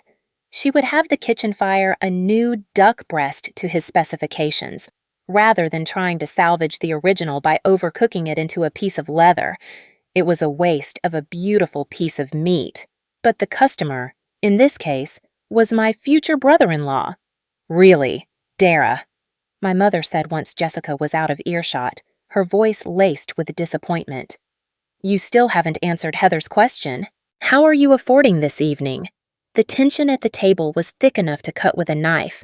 A: She would have the kitchen fire a new duck breast to his specifications, rather than trying to salvage the original by overcooking it into a piece of leather. It was a waste of a beautiful piece of meat. But the customer, in this case, was my future brother-in-law. "Really, Dara," my mother said once Jessica was out of earshot, her voice laced with disappointment. "You still haven't answered Heather's question. How are you affording this evening?" The tension at the table was thick enough to cut with a knife.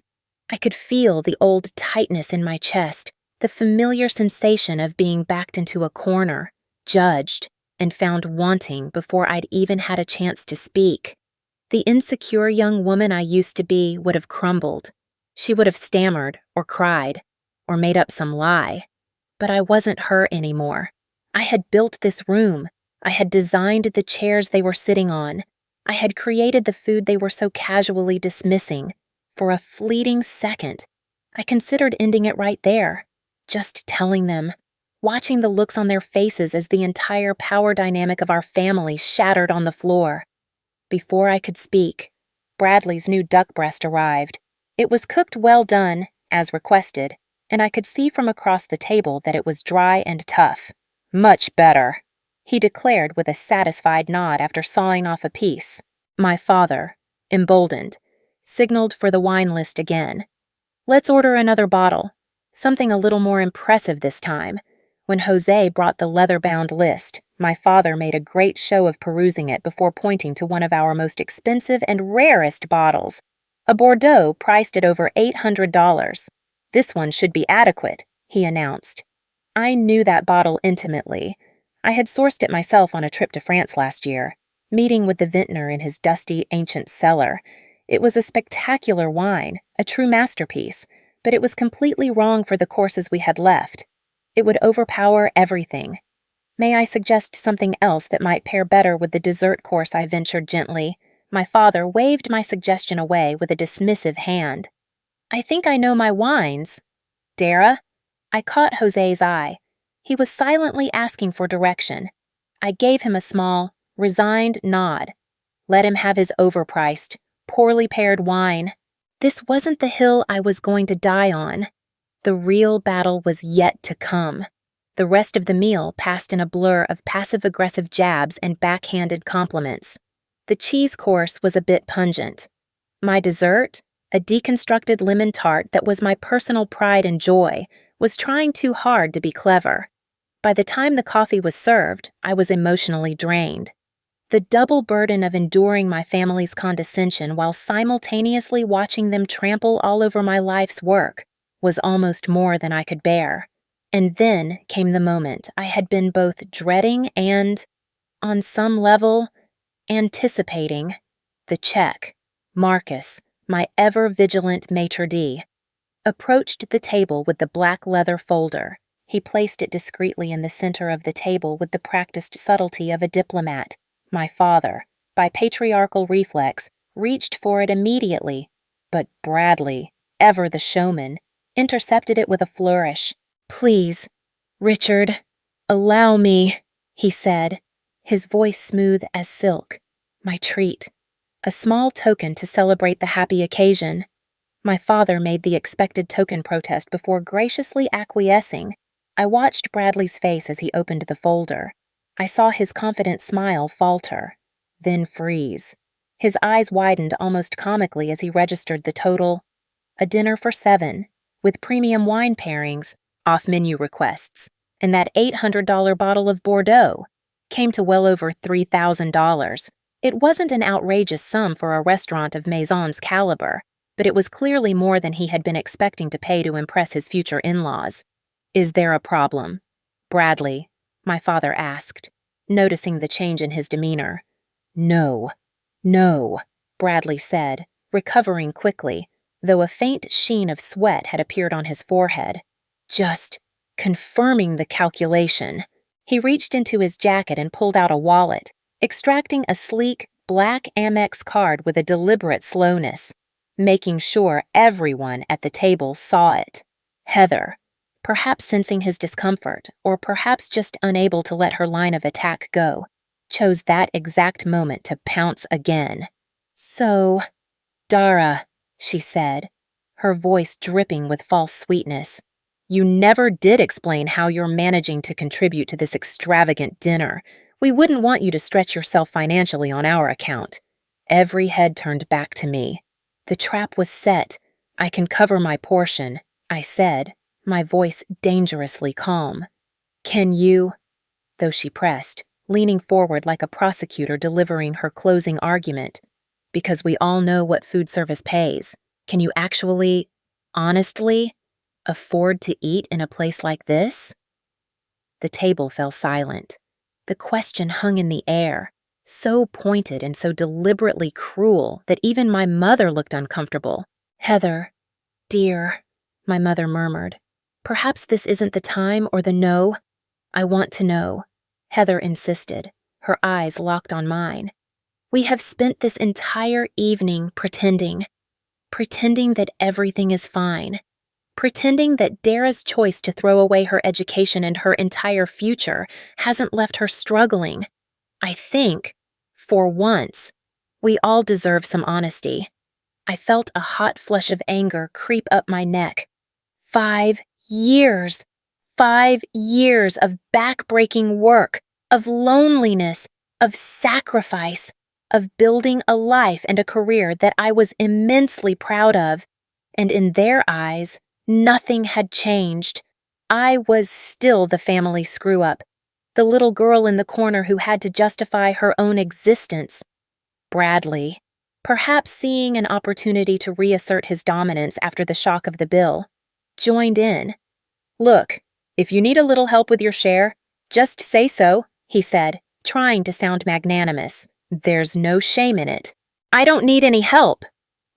A: I could feel the old tightness in my chest, the familiar sensation of being backed into a corner, judged, and found wanting before I'd even had a chance to speak. The insecure young woman I used to be would have crumbled. She would have stammered or cried or made up some lie. But I wasn't her anymore. I had built this room. I had designed the chairs they were sitting on. I had created the food they were so casually dismissing. For a fleeting second, I considered ending it right there, just telling them, watching the looks on their faces as the entire power dynamic of our family shattered on the floor. Before I could speak, Bradley's new duck breast arrived. It was cooked well done, as requested, and I could see from across the table that it was dry and tough. "Much better," he declared with a satisfied nod after sawing off a piece. My father, emboldened, signaled for the wine list again. "Let's order another bottle. Something a little more impressive this time." When Jose brought the leather-bound list, my father made a great show of perusing it before pointing to one of our most expensive and rarest bottles, a Bordeaux priced at over $800. "This one should be adequate," he announced. I knew that bottle intimately. I had sourced it myself on a trip to France last year, meeting with the vintner in his dusty, ancient cellar. It was a spectacular wine, a true masterpiece, but it was completely wrong for the courses we had left. It would overpower everything. "May I suggest something else that might pair better with the dessert course?" I ventured gently. My father waved my suggestion away with a dismissive hand. "I think I know my wines." "Dara?" I caught Jose's eye. He was silently asking for direction. I gave him a small, resigned nod. Let him have his overpriced, poorly paired wine. This wasn't the hill I was going to die on. The real battle was yet to come. The rest of the meal passed in a blur of passive-aggressive jabs and backhanded compliments. The cheese course was a bit pungent. My dessert, a deconstructed lemon tart that was my personal pride and joy, was trying too hard to be clever. By the time the coffee was served, I was emotionally drained. The double burden of enduring my family's condescension while simultaneously watching them trample all over my life's work was almost more than I could bear. And then came the moment I had been both dreading and, on some level, anticipating. The check, Marcus, my ever-vigilant maitre d', approached the table with the black leather folder. He placed it discreetly in the center of the table with the practiced subtlety of a diplomat. My father, by patriarchal reflex, reached for it immediately, but Bradley, ever the showman, intercepted it with a flourish. "Please, Richard, allow me," he said, his voice smooth as silk. My treat, a small token to celebrate the happy occasion. My father made the expected token protest before graciously acquiescing. I watched Bradley's face as he opened the folder. I saw his confident smile falter, then freeze. His eyes widened almost comically as he registered the total: a dinner for 7, with premium wine pairings, off-menu requests, and that $800 bottle of Bordeaux came to well over $3,000. It wasn't an outrageous sum for a restaurant of Maison's caliber, but it was clearly more than he had been expecting to pay to impress his future in-laws. "Is there a problem, Bradley?" my father asked, noticing the change in his demeanor. "No, no," Bradley said, recovering quickly, though a faint sheen of sweat had appeared on his forehead. "Just confirming the calculation." He reached into his jacket and pulled out a wallet, extracting a sleek, black Amex card with a deliberate slowness, making sure everyone at the table saw it. Heather, perhaps sensing his discomfort, or perhaps just unable to let her line of attack go, chose that exact moment to pounce again. "So, Dara," she said, her voice dripping with false sweetness, "you never did explain how you're managing to contribute to this extravagant dinner. We wouldn't want you to stretch yourself financially on our account." Every head turned back to me. The trap was set. "I can cover my portion," I said, my voice dangerously calm. "Can you?" though she pressed, leaning forward like a prosecutor delivering her closing argument. "Because we all know what food service pays. Can you actually, honestly, afford to eat in a place like this?" The table fell silent. The question hung in the air, so pointed and so deliberately cruel that even my mother looked uncomfortable. "Heather, dear," my mother murmured, "perhaps this isn't the time or the no." "I want to know," Heather insisted, her eyes locked on mine. "We have spent this entire evening pretending that everything is fine. Pretending that Dara's choice to throw away her education and her entire future hasn't left her struggling. I think, for once, we all deserve some honesty." I felt a hot flush of anger creep up my neck. 5 years! 5 years of back-breaking work, of loneliness, of sacrifice, of building a life and a career that I was immensely proud of, and in their eyes, nothing had changed. I was still the family screw-up, the little girl in the corner who had to justify her own existence. Bradley, perhaps seeing an opportunity to reassert his dominance after the shock of the bill, joined in. "Look, if you need a little help with your share, just say so," he said, trying to sound magnanimous. "There's no shame in it." "I don't need any help,"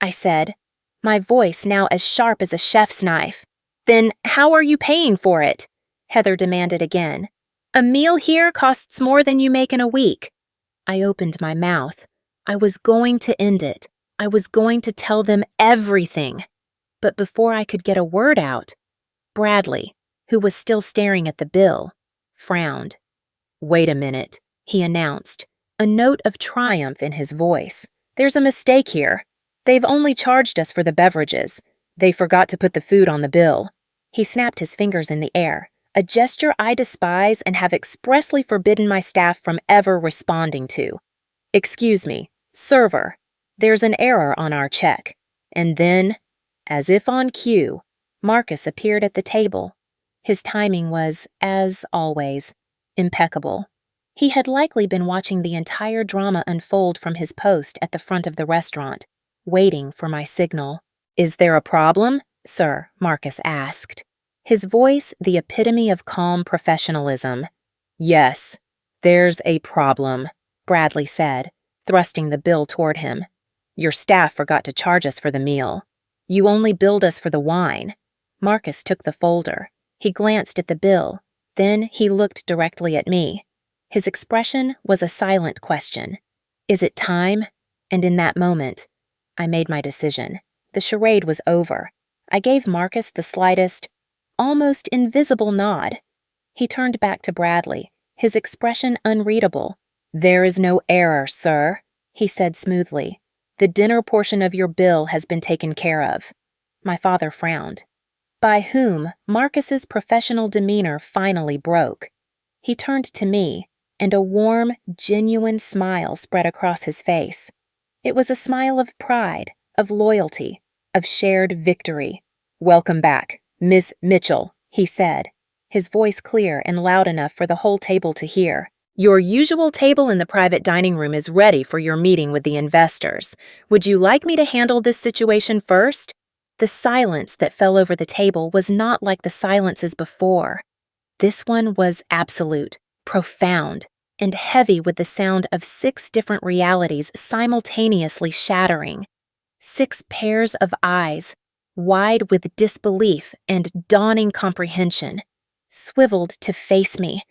A: I said, my voice now as sharp as a chef's knife. "Then how are you paying for it?" Heather demanded again. "A meal here costs more than you make in a week." I opened my mouth. I was going to end it. I was going to tell them everything. But before I could get a word out, Bradley, who was still staring at the bill, frowned. "Wait a minute," he announced, a note of triumph in his voice. "There's a mistake here. They've only charged us for the beverages. They forgot to put the food on the bill." He snapped his fingers in the air, a gesture I despise and have expressly forbidden my staff from ever responding to. "Excuse me, server, there's an error on our check." And then, as if on cue, Marcus appeared at the table. His timing was, as always, impeccable. He had likely been watching the entire drama unfold from his post at the front of the restaurant, waiting for my signal. "Is there a problem, sir?" Marcus asked, his voice the epitome of calm professionalism. "Yes, there's a problem," Bradley said, thrusting the bill toward him. "Your staff forgot to charge us for the meal. You only billed us for the wine." Marcus took the folder. He glanced at the bill. Then he looked directly at me. His expression was a silent question. "Is it time?" And in that moment, I made my decision. The charade was over. I gave Marcus the slightest, almost invisible nod. He turned back to Bradley, his expression unreadable. "There is no error, sir," he said smoothly. "The dinner portion of your bill has been taken care of." My father frowned, by whom Marcus's professional demeanor finally broke. He turned to me, and a warm, genuine smile spread across his face. It was a smile of pride, of loyalty, of shared victory. "Welcome back, Miss Mitchell," he said, his voice clear and loud enough for the whole table to hear. "Your usual table in the private dining room is ready for your meeting with the investors. Would you like me to handle this situation first?" The silence that fell over the table was not like the silences before. This one was absolute, profound, and heavy with the sound of 6 different realities simultaneously shattering. 6 pairs of eyes, wide with disbelief and dawning comprehension, swiveled to face me.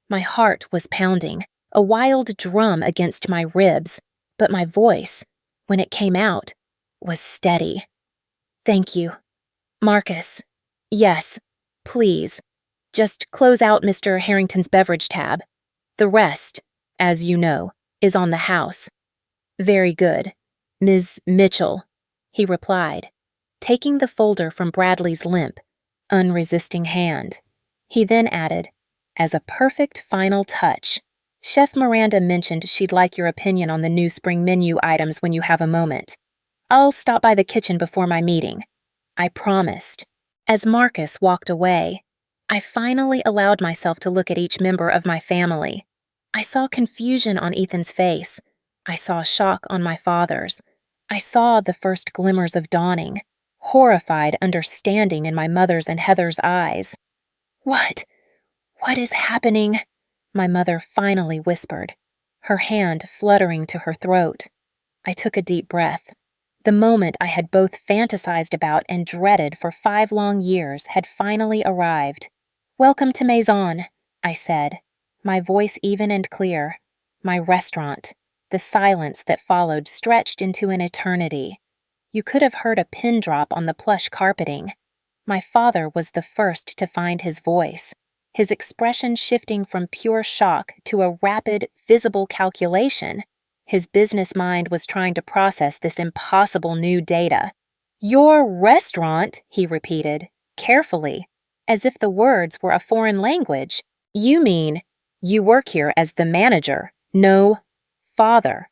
A: My heart was pounding, a wild drum against my ribs, but my voice, when it came out, was steady. "Thank you. Marcus. Yes, please. Just close out Mr. Harrington's beverage tab. The rest, as you know, is on the house." "Very good. Ms. Mitchell," he replied, taking the folder from Bradley's limp, unresisting hand. He then added, "As a perfect final touch, Chef Miranda mentioned she'd like your opinion on the new spring menu items when you have a moment. I'll stop by the kitchen before my meeting." I promised. As Marcus walked away, I finally allowed myself to look at each member of my family. I saw confusion on Ethan's face. I saw shock on my father's. I saw the first glimmers of dawning, horrified understanding in my mother's and Heather's eyes. What is happening?" my mother finally whispered, her hand fluttering to her throat. I took a deep breath. The moment I had both fantasized about and dreaded for 5 long years had finally arrived. "Welcome to Maison," I said, my voice even and clear. My restaurant. The silence that followed stretched into an eternity. You could have heard a pin drop on the plush carpeting. My father was the first to find his voice, his expression shifting from pure shock to a rapid, visible calculation. His business mind was trying to process this impossible new data. "Your restaurant," he repeated, carefully, as if the words were a foreign language. "You mean you work here as the manager, no father,"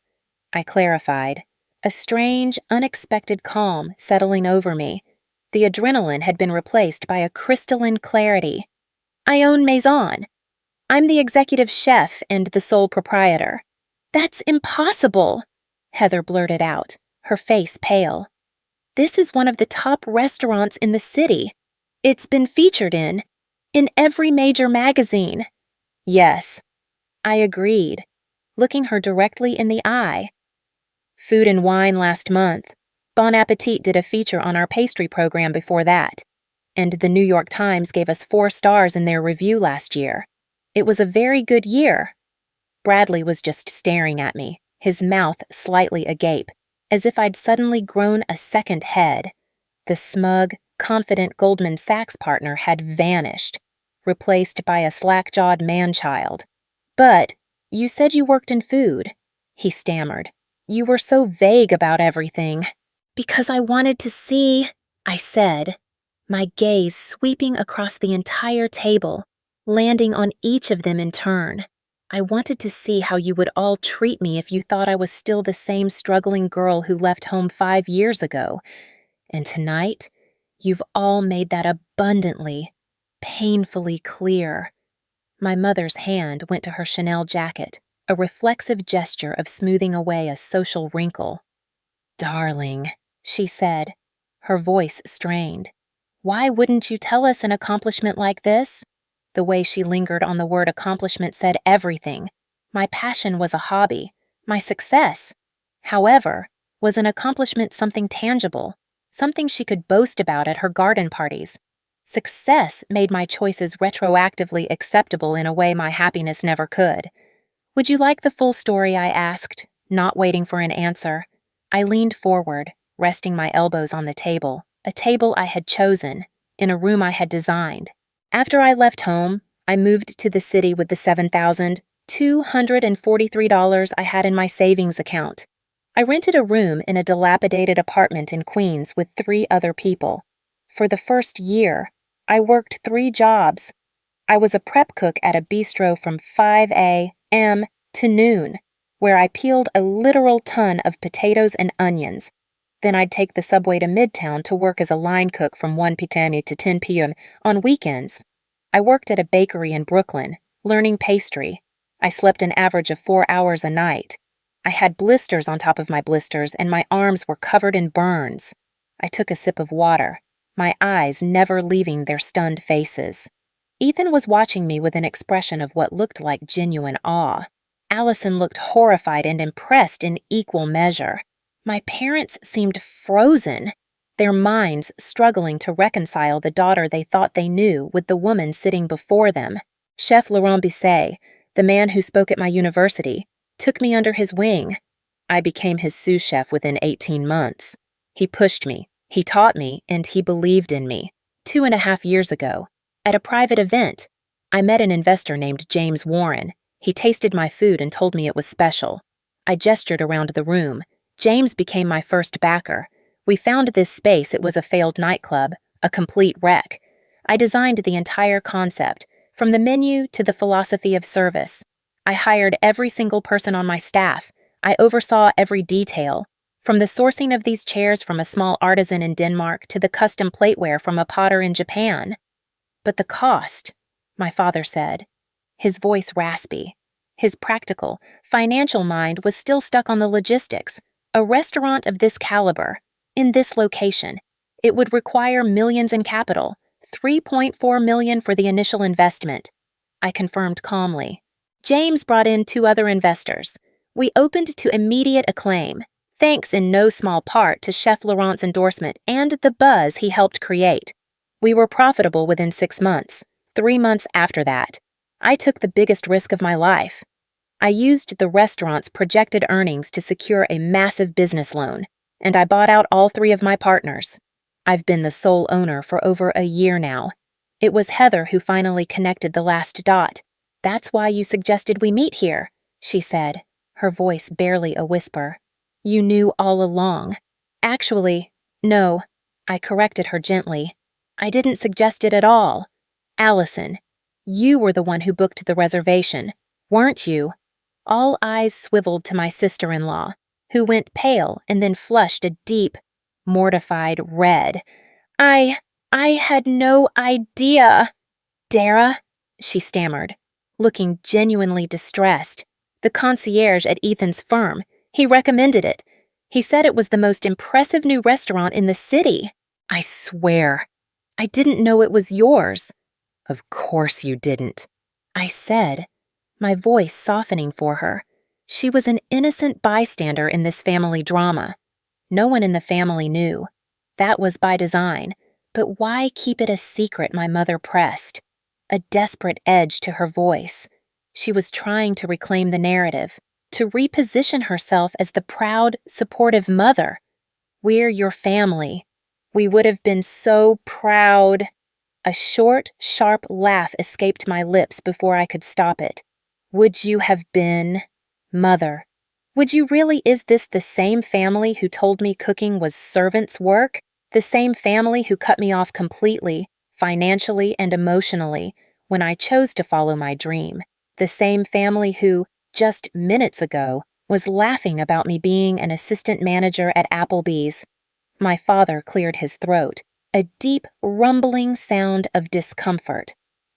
A: I clarified, a strange, unexpected calm settling over me. The adrenaline had been replaced by a crystalline clarity. "I own Maison. I'm the executive chef and the sole proprietor." "That's impossible," Heather blurted out, her face pale. "This is one of the top restaurants in the city. It's been featured in every major magazine." "Yes," I agreed, looking her directly in the eye. "Food and Wine last month. Bon Appetit did a feature on our pastry program before that. And the New York Times gave us 4 stars in their review last year. It was a very good year." Bradley was just staring at me, his mouth slightly agape, as if I'd suddenly grown a second head. The smug, confident Goldman Sachs partner had vanished, replaced by a slack-jawed man-child. "But you said you worked in food," he stammered. "You were so vague about everything." "Because I wanted to see," I said, my gaze sweeping across the entire table, landing on each of them in turn. "I wanted to see how you would all treat me if you thought I was still the same struggling girl who left home 5 years ago. And tonight, you've all made that abundantly, painfully clear." My mother's hand went to her Chanel jacket, a reflexive gesture of smoothing away a social wrinkle. "Darling," she said, her voice strained. "Why wouldn't you tell us an accomplishment like this?" The way she lingered on the word accomplishment said everything. My passion was a hobby. My success, however, was an accomplishment, something tangible, something she could boast about at her garden parties. Success made my choices retroactively acceptable in a way my happiness never could. "Would you like the full story?" I asked, not waiting for an answer. I leaned forward, resting my elbows on the table, a table I had chosen, in a room I had designed. After I left home, I moved to the city with the $7,243 I had in my savings account. I rented a room in a dilapidated apartment in Queens with 3 other people. For the first year, I worked 3 jobs. I was a prep cook at a bistro from 5 a.m. to noon. where I peeled a literal ton of potatoes and onions. Then I'd take the subway to Midtown to work as a line cook from 1 p.m. to 10 p.m. on weekends. I worked at a bakery in Brooklyn, learning pastry. I slept an average of 4 hours a night. I had blisters on top of my blisters, and my arms were covered in burns. I took a sip of water, my eyes never leaving their stunned faces. Ethan was watching me with an expression of what looked like genuine awe. Allison looked horrified and impressed in equal measure. My parents seemed frozen, their minds struggling to reconcile the daughter they thought they knew with the woman sitting before them. Chef Laurent Bisset, the man who spoke at my university, took me under his wing. I became his sous chef within 18 months. He pushed me, he taught me, and he believed in me. 2.5 years ago, at a private event, I met an investor named James Warren. He tasted my food and told me it was special. I gestured around the room. James became my first backer. We found this space. It was a failed nightclub, a complete wreck. I designed the entire concept, from the menu to the philosophy of service. I hired every single person on my staff. I oversaw every detail, from the sourcing of these chairs from a small artisan in Denmark to the custom plateware from a potter in Japan. But the cost, my father said, his voice raspy. His practical, financial mind was still stuck on the logistics. A restaurant of this caliber, in this location, it would require millions in capital, $3.4 million for the initial investment. I confirmed calmly. James brought in 2 other investors. We opened to immediate acclaim, thanks in no small part to Chef Laurent's endorsement and the buzz he helped create. We were profitable within 6 months. 3 months after that, I took the biggest risk of my life. I used the restaurant's projected earnings to secure a massive business loan, and I bought out all 3 of my partners. I've been the sole owner for over a year now. It was Heather who finally connected the last dot. "That's why you suggested we meet here," she said, her voice barely a whisper. "You knew all along." "Actually, no," I corrected her gently. "I didn't suggest it at all. Allison, you were the one who booked the reservation, weren't you?" All eyes swiveled to my sister-in-law, who went pale and then flushed a deep, mortified red. I had no idea." "Dara," she stammered, looking genuinely distressed. "The concierge at Ethan's firm, he recommended it. He said it was the most impressive new restaurant in the city. I swear, I didn't know it was yours." "Of course you didn't," I said, my voice softening for her. She was an innocent bystander in this family drama. No one in the family knew. That was by design, but why keep it a secret, my mother pressed. A desperate edge to her voice. She was trying to reclaim the narrative, to reposition herself as the proud, supportive mother. "We're your family. We would have been so proud." A short, sharp laugh escaped my lips before I could stop it. "Would you have been? Mother, would you really? Is this the same family who told me cooking was servant's work? The same family who cut me off completely, financially and emotionally, when I chose to follow my dream? The same family who, just minutes ago, was laughing about me being an assistant manager at Applebee's?" My father cleared his throat, a deep, rumbling sound of discomfort.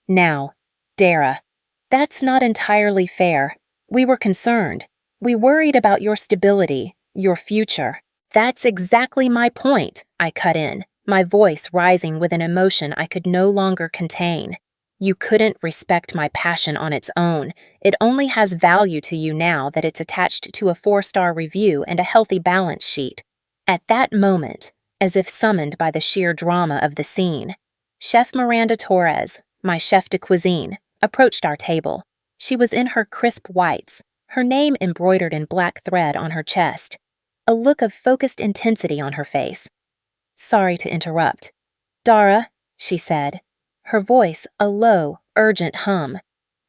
A: "Now, Dara, that's not entirely fair. We were concerned. We worried about your stability, your future." "That's exactly my point," I cut in, my voice rising with an emotion I could no longer contain. "You couldn't respect my passion on its own. It only has value to you now that it's attached to a 4-star review and a healthy balance sheet." At that moment, as if summoned by the sheer drama of the scene, Chef Miranda Torres, my chef de cuisine, approached our table. She was in her crisp whites, her name embroidered in black thread on her chest, a look of focused intensity on her face. "Sorry to interrupt. Dara," she said, her voice a low, urgent hum,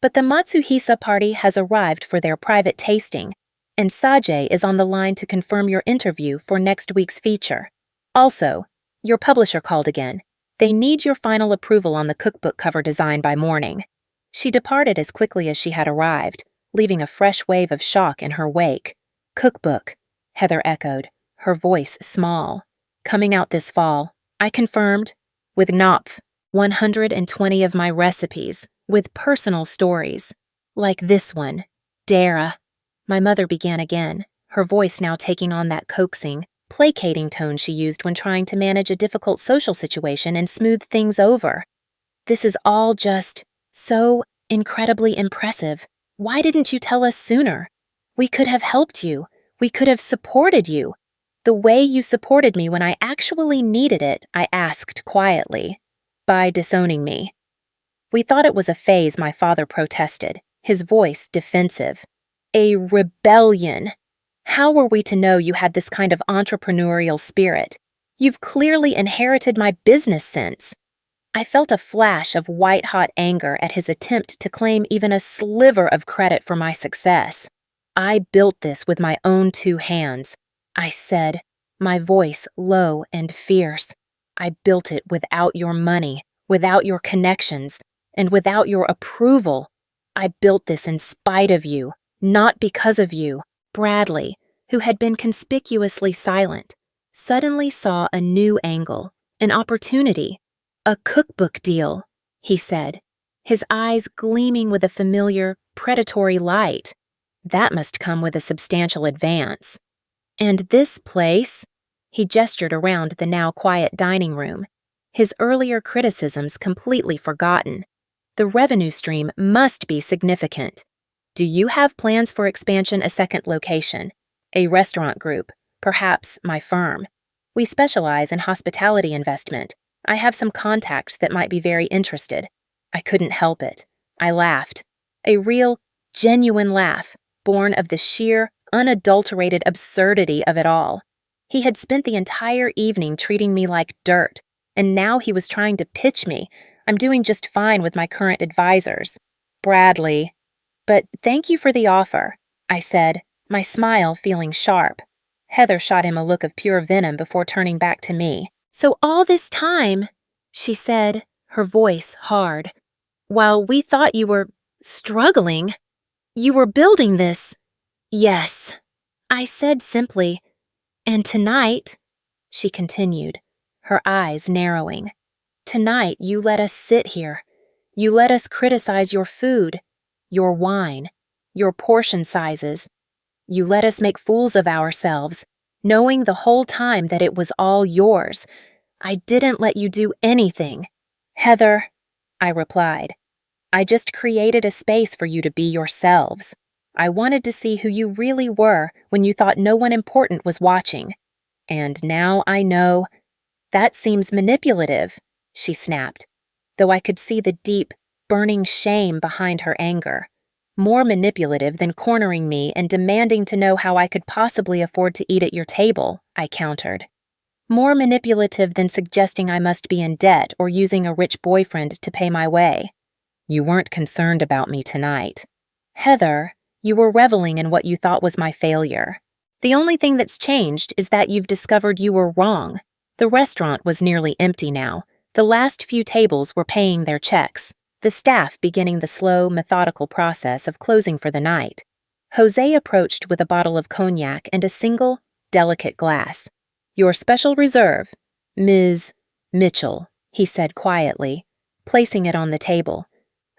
A: "but the Matsuhisa party has arrived for their private tasting, and Sajay is on the line to confirm your interview for next week's feature. Also, your publisher called again. They need your final approval on the cookbook cover design by morning." She departed as quickly as she had arrived, leaving a fresh wave of shock in her wake. Cookbook, Heather echoed, her voice small. Coming out this fall, I confirmed, with Knopf, 120 of my recipes, with personal stories. Like this one, Dara. My mother began again, her voice now taking on that coaxing, placating tone she used when trying to manage a difficult social situation and smooth things over. This is all just so incredibly impressive. Why didn't you tell us sooner? We could have helped you. We could have supported you. The way you supported me when I actually needed it, I asked quietly, by disowning me. We thought it was a phase, my father protested, his voice defensive. A rebellion. How were we to know you had this kind of entrepreneurial spirit? You've clearly inherited my business sense. I felt a flash of white-hot anger at his attempt to claim even a sliver of credit for my success. I built this with my own 2 hands, I said, my voice low and fierce. I built it without your money, without your connections, and without your approval. I built this in spite of you, not because of you. Bradley, who had been conspicuously silent, suddenly saw a new angle, an opportunity. A cookbook deal, he said, his eyes gleaming with a familiar, predatory light. That must come with a substantial advance. And this place, he gestured around the now quiet dining room, his earlier criticisms completely forgotten. The revenue stream must be significant. Do you have plans for expansion, a second location, a restaurant group, perhaps my firm? We specialize in hospitality investment. I have some contacts that might be very interested. I couldn't help it. I laughed. A real, genuine laugh, born of the sheer, unadulterated absurdity of it all. He had spent the entire evening treating me like dirt, and now he was trying to pitch me. I'm doing just fine with my current advisors. Bradley. But thank you for the offer, I said, my smile feeling sharp. Heather shot him a look of pure venom before turning back to me. So all this time, she said, her voice hard, while we thought you were struggling, you were building this. Yes, I said simply. And tonight, she continued, her eyes narrowing, tonight you let us sit here. You let us criticize your food, your wine, your portion sizes. You let us make fools of ourselves, knowing the whole time that it was all yours. I didn't let you do anything. Heather, I replied, I just created a space for you to be yourselves. I wanted to see who you really were when you thought no one important was watching. And now I know. That seems manipulative, she snapped, though I could see the deep, burning shame behind her anger. More manipulative than cornering me and demanding to know how I could possibly afford to eat at your table, I countered. More manipulative than suggesting I must be in debt or using a rich boyfriend to pay my way. You weren't concerned about me tonight. Heather, you were reveling in what you thought was my failure. The only thing that's changed is that you've discovered you were wrong. The restaurant was nearly empty now. The last few tables were paying their checks, the staff beginning the slow, methodical process of closing for the night. Jose approached with a bottle of cognac and a single, delicate glass. Your special reserve, Ms. Mitchell, he said quietly, placing it on the table.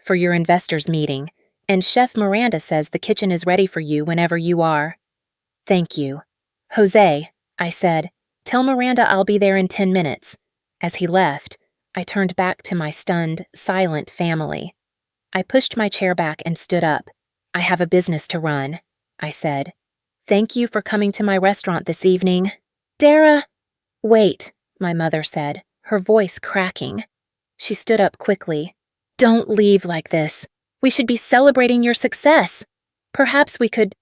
A: For your investors' meeting, and Chef Miranda says the kitchen is ready for you whenever you are. Thank you. Jose, I said, tell Miranda I'll be there in 10 minutes. As he left, I turned back to my stunned, silent family. I pushed my chair back and stood up. I have a business to run, I said. Thank you for coming to my restaurant this evening. Dara! Wait, my mother said, her voice cracking. She stood up quickly. Don't leave like this. We should be celebrating your success. Perhaps we could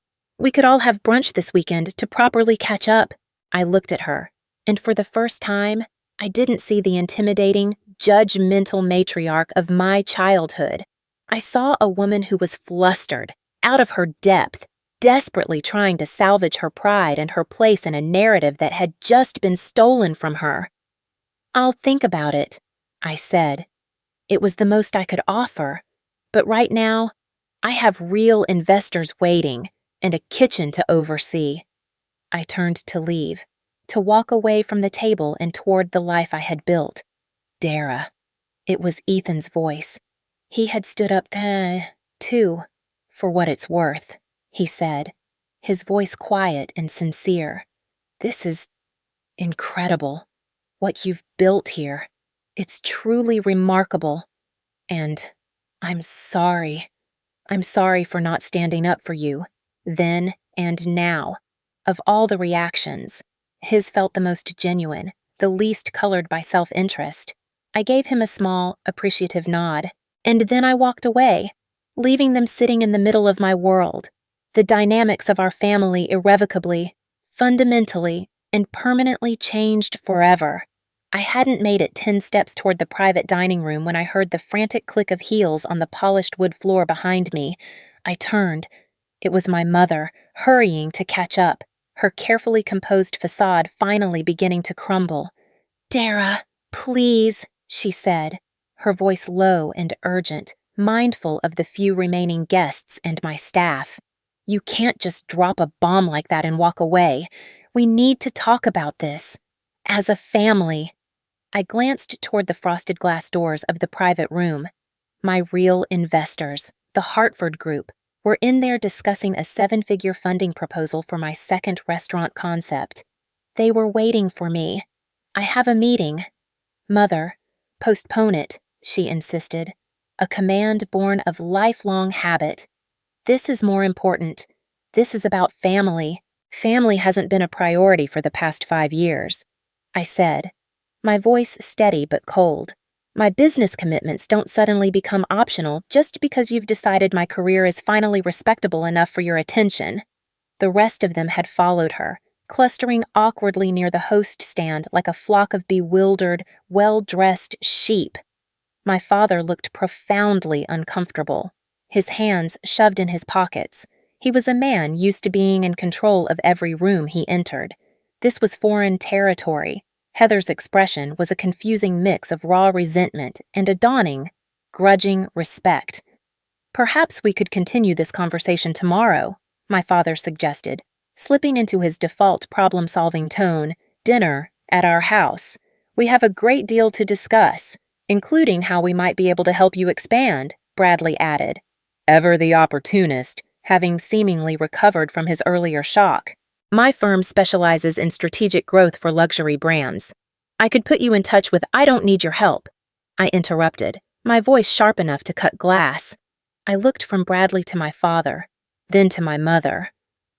A: all have brunch this weekend to properly catch up. I looked at her, and for the first time, I didn't see the intimidating, judgmental matriarch of my childhood. I saw a woman who was flustered, out of her depth, desperately trying to salvage her pride and her place in a narrative that had just been stolen from her. I'll think about it, I said. It was the most I could offer, but right now, I have real investors waiting and a kitchen to oversee. I turned to leave, to walk away from the table and toward the life I had built. Dara. It was Ethan's voice. He had stood up, too. For what it's worth, he said, his voice quiet and sincere. This is incredible. What you've built here. It's truly remarkable. And I'm sorry. I'm sorry for not standing up for you, then and now. Of all the reactions, his felt the most genuine, the least colored by self-interest. I gave him a small, appreciative nod, and then I walked away, leaving them sitting in the middle of my world. The dynamics of our family irrevocably, fundamentally, and permanently changed forever. I hadn't made it 10 steps toward the private dining room when I heard the frantic click of heels on the polished wood floor behind me. I turned. It was my mother, hurrying to catch up, her carefully composed facade finally beginning to crumble. "Dara, please," she said, her voice low and urgent, mindful of the few remaining guests and my staff. "You can't just drop a bomb like that and walk away. We need to talk about this. As a family." I glanced toward the frosted glass doors of the private room. My real investors, the Hartford Group, were in there discussing a 7-figure funding proposal for my second restaurant concept. They were waiting for me. "I have a meeting." "Mother, postpone it," she insisted, a command born of lifelong habit. "This is more important. This is about family. Family hasn't been a priority for the past 5 years," I said, my voice steady but cold. "My business commitments don't suddenly become optional just because you've decided my career is finally respectable enough for your attention." The rest of them had followed her, clustering awkwardly near the host stand like a flock of bewildered, well-dressed sheep. My father looked profoundly uncomfortable, his hands shoved in his pockets. He was a man used to being in control of every room he entered. This was foreign territory. Heather's expression was a confusing mix of raw resentment and a dawning, grudging respect. "Perhaps we could continue this conversation tomorrow," my father suggested, slipping into his default problem-solving tone, "Dinner at our house. We have a great deal to discuss, including how we might be able to help you expand," Bradley added, ever the opportunist, having seemingly recovered from his earlier shock. "My firm specializes in strategic growth for luxury brands. I could put you in touch with—" "I don't need your help," I interrupted, my voice sharp enough to cut glass. I looked from Bradley to my father, then to my mother.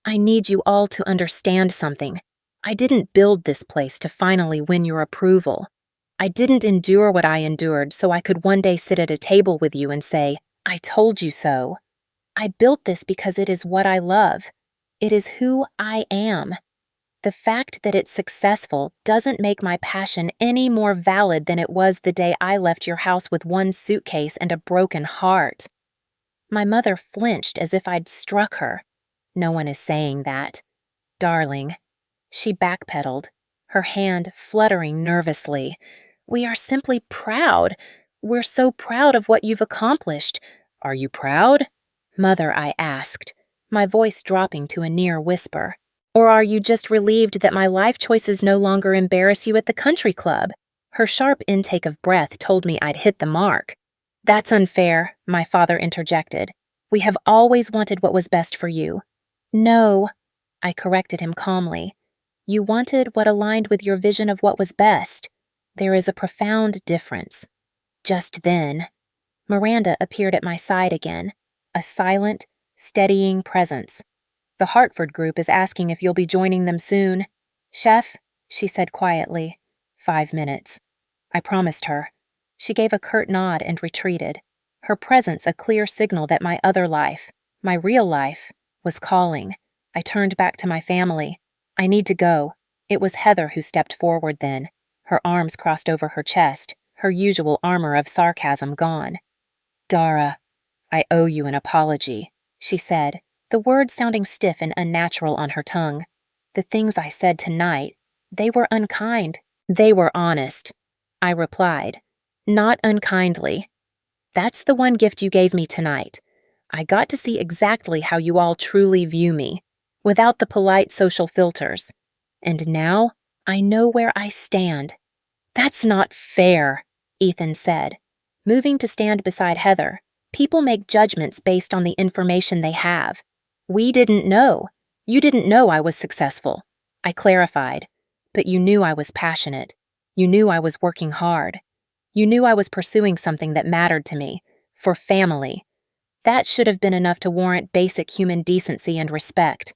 A: "I need you all to understand something. I didn't build this place to finally win your approval. I didn't endure what I endured so I could one day sit at a table with you and say, 'I told you so.' I built this because it is what I love. It is who I am. The fact that it's successful doesn't make my passion any more valid than it was the day I left your house with one suitcase and a broken heart." My mother flinched as if I'd struck her. "No one is saying that. Darling." She backpedaled, her hand fluttering nervously. "We are simply proud. We're so proud of what you've accomplished." "Are you proud?" "Mother," I asked, my voice dropping to a near whisper. "Or are you just relieved that my life choices no longer embarrass you at the country club?" Her sharp intake of breath told me I'd hit the mark. "That's unfair," my father interjected. "We have always wanted what was best for you." "No," I corrected him calmly. "You wanted what aligned with your vision of what was best. There is a profound difference." Just then, Miranda appeared at my side again, a silent, steadying presence. "The Hartford Group is asking if you'll be joining them soon." "Chef," she said quietly. 5 minutes. I promised her. She gave a curt nod and retreated, her presence a clear signal that my other life, my real life, was calling. I turned back to my family. "I need to go." It was Heather who stepped forward then, her arms crossed over her chest, her usual armor of sarcasm gone. "Dara, I owe you an apology," she said, the words sounding stiff and unnatural on her tongue. "The things I said tonight, they were unkind." "They were honest," I replied. "Not unkindly. That's the one gift you gave me tonight. I got to see exactly how you all truly view me, without the polite social filters. And now, I know where I stand. That's not fair, Ethan said, moving to stand beside Heather. People make judgments based on the information they have. We didn't know. You didn't know I was successful. I clarified, but you knew I was passionate. You knew I was working hard. You knew I was pursuing something that mattered to me, for family. That should have been enough to warrant basic human decency and respect.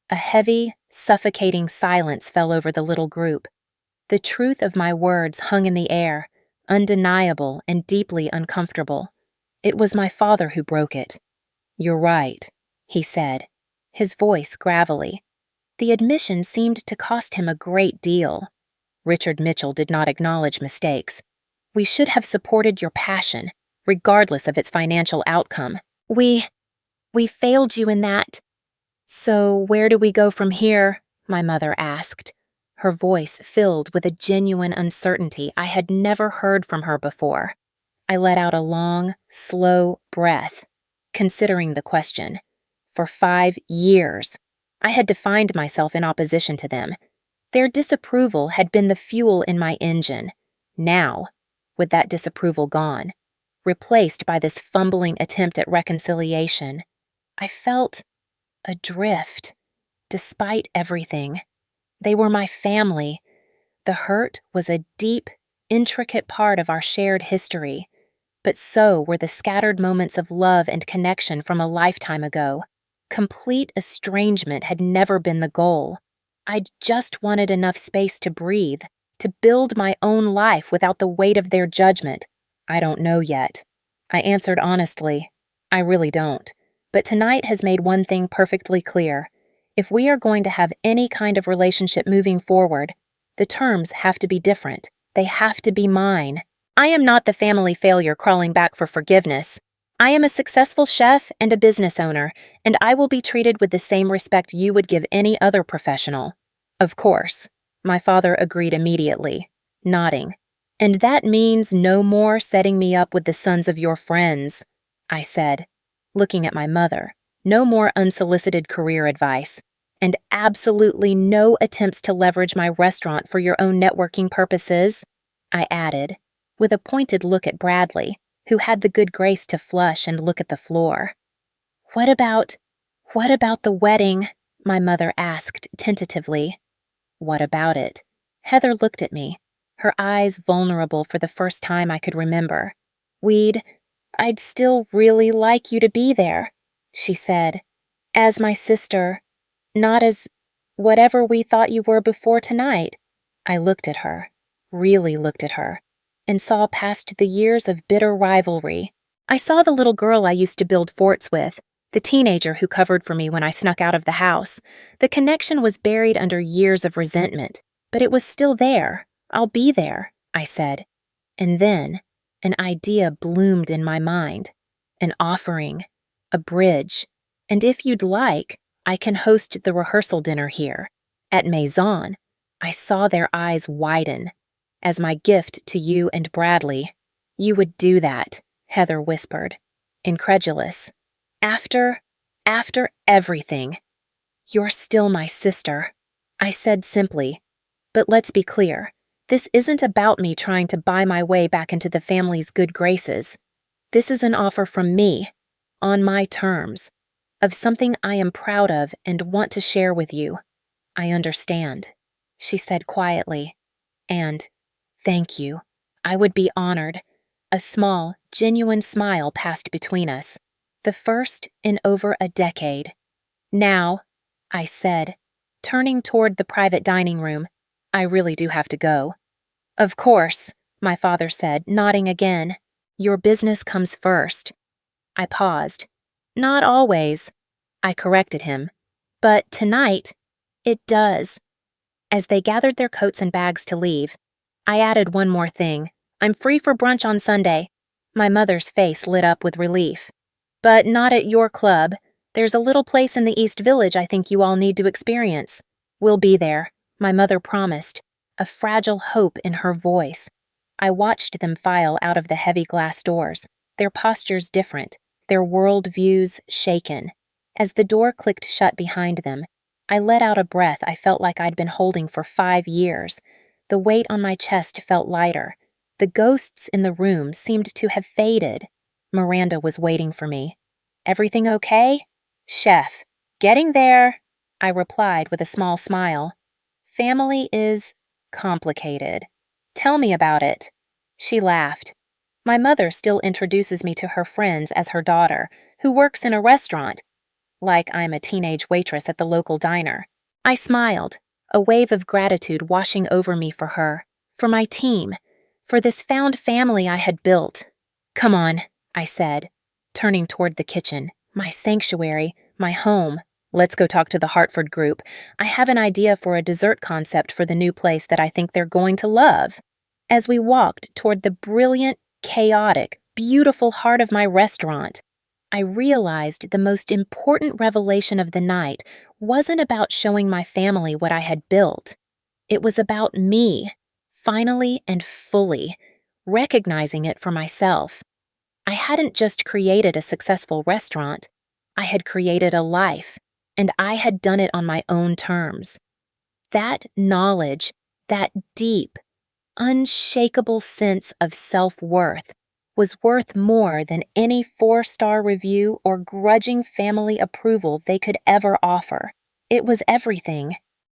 A: A heavy, suffocating silence fell over the little group. The truth of my words hung in the air, undeniable and deeply uncomfortable. It was my father who broke it. "You're right," he said, his voice gravelly. The admission seemed to cost him a great deal. Richard Mitchell did not acknowledge mistakes. "We should have supported your passion, regardless of its financial outcome. We failed you in that." "So where do we go from here?" my mother asked, her voice filled with a genuine uncertainty I had never heard from her before. I let out a long, slow breath, considering the question. For 5 years, I had defined myself in opposition to them. Their disapproval had been the fuel in my engine. Now, with that disapproval gone, replaced by this fumbling attempt at reconciliation, I felt adrift, despite everything. They were my family. The hurt was a deep, intricate part of our shared history, but so were the scattered moments of love and connection from a lifetime ago. Complete estrangement had never been the goal. I'd just wanted enough space to breathe, to build my own life without the weight of their judgment. "I don't know yet," I answered honestly. "I really don't. But tonight has made one thing perfectly clear. If we are going to have any kind of relationship moving forward, the terms have to be different. They have to be mine. I am not the family failure crawling back for forgiveness. I am a successful chef and a business owner, and I will be treated with the same respect you would give any other professional." "Of course," my father agreed immediately, nodding. "And that means no more setting me up with the sons of your friends," I said, looking at my mother. "No more unsolicited career advice. And absolutely no attempts to leverage my restaurant for your own networking purposes," I added, with a pointed look at Bradley, who had the good grace to flush and look at the floor. What about the wedding?" my mother asked tentatively. "What about it?" Heather looked at me, her eyes vulnerable for the first time I could remember. I'd still really like you to be there," she said, "as my sister, not as whatever we thought you were before tonight." I looked at her, really looked at her, and saw past the years of bitter rivalry. I saw the little girl I used to build forts with, the teenager who covered for me when I snuck out of the house. The connection was buried under years of resentment, but it was still there. "I'll be there," I said. And then an idea bloomed in my mind. An offering, a bridge, and if you'd like, I can host the rehearsal dinner here. At Maison, I saw their eyes widen. "As my gift to you and Bradley." "You would do that," Heather whispered, incredulous. After everything." "You're still my sister," I said simply. "But let's be clear. This isn't about me trying to buy my way back into the family's good graces. This is an offer from me, on my terms, of something I am proud of and want to share with you." "I understand," she said quietly. "And thank you. I would be honored." A small, genuine smile passed between us, the first in over a decade. "Now," I said, turning toward the private dining room, "I really do have to go." "Of course," my father said, nodding again. "Your business comes first." I paused. "Not always," I corrected him. "But tonight, it does." As they gathered their coats and bags to leave, I added one more thing. "I'm free for brunch on Sunday." My mother's face lit up with relief. "But not at your club. There's a little place in the East Village I think you all need to experience." "We'll be there," my mother promised, a fragile hope in her voice. I watched them file out of the heavy glass doors, their postures different, their world views shaken. As the door clicked shut behind them, I let out a breath I felt like I'd been holding for 5 years. The weight on my chest felt lighter. The ghosts in the room seemed to have faded. Miranda was waiting for me. "Everything okay?" "Chef, getting there," I replied with a small smile. "Family is complicated. Tell me about it." She laughed. "My mother still introduces me to her friends as her daughter, who works in a restaurant, like I'm a teenage waitress at the local diner." I smiled, a wave of gratitude washing over me for her, for my team, for this found family I had built. "Come on," I said, turning toward the kitchen, my sanctuary, my home. "Let's go talk to the Hartford group. I have an idea for a dessert concept for the new place that I think they're going to love." As we walked toward the brilliant, chaotic, beautiful heart of my restaurant, I realized the most important revelation of the night wasn't about showing my family what I had built. It was about me, finally and fully, recognizing it for myself. I hadn't just created a successful restaurant, I had created a life, and I had done it on my own terms. That knowledge, that deep, unshakable sense of self-worth, was worth more than any 4-star review or grudging family approval they could ever offer. It was everything.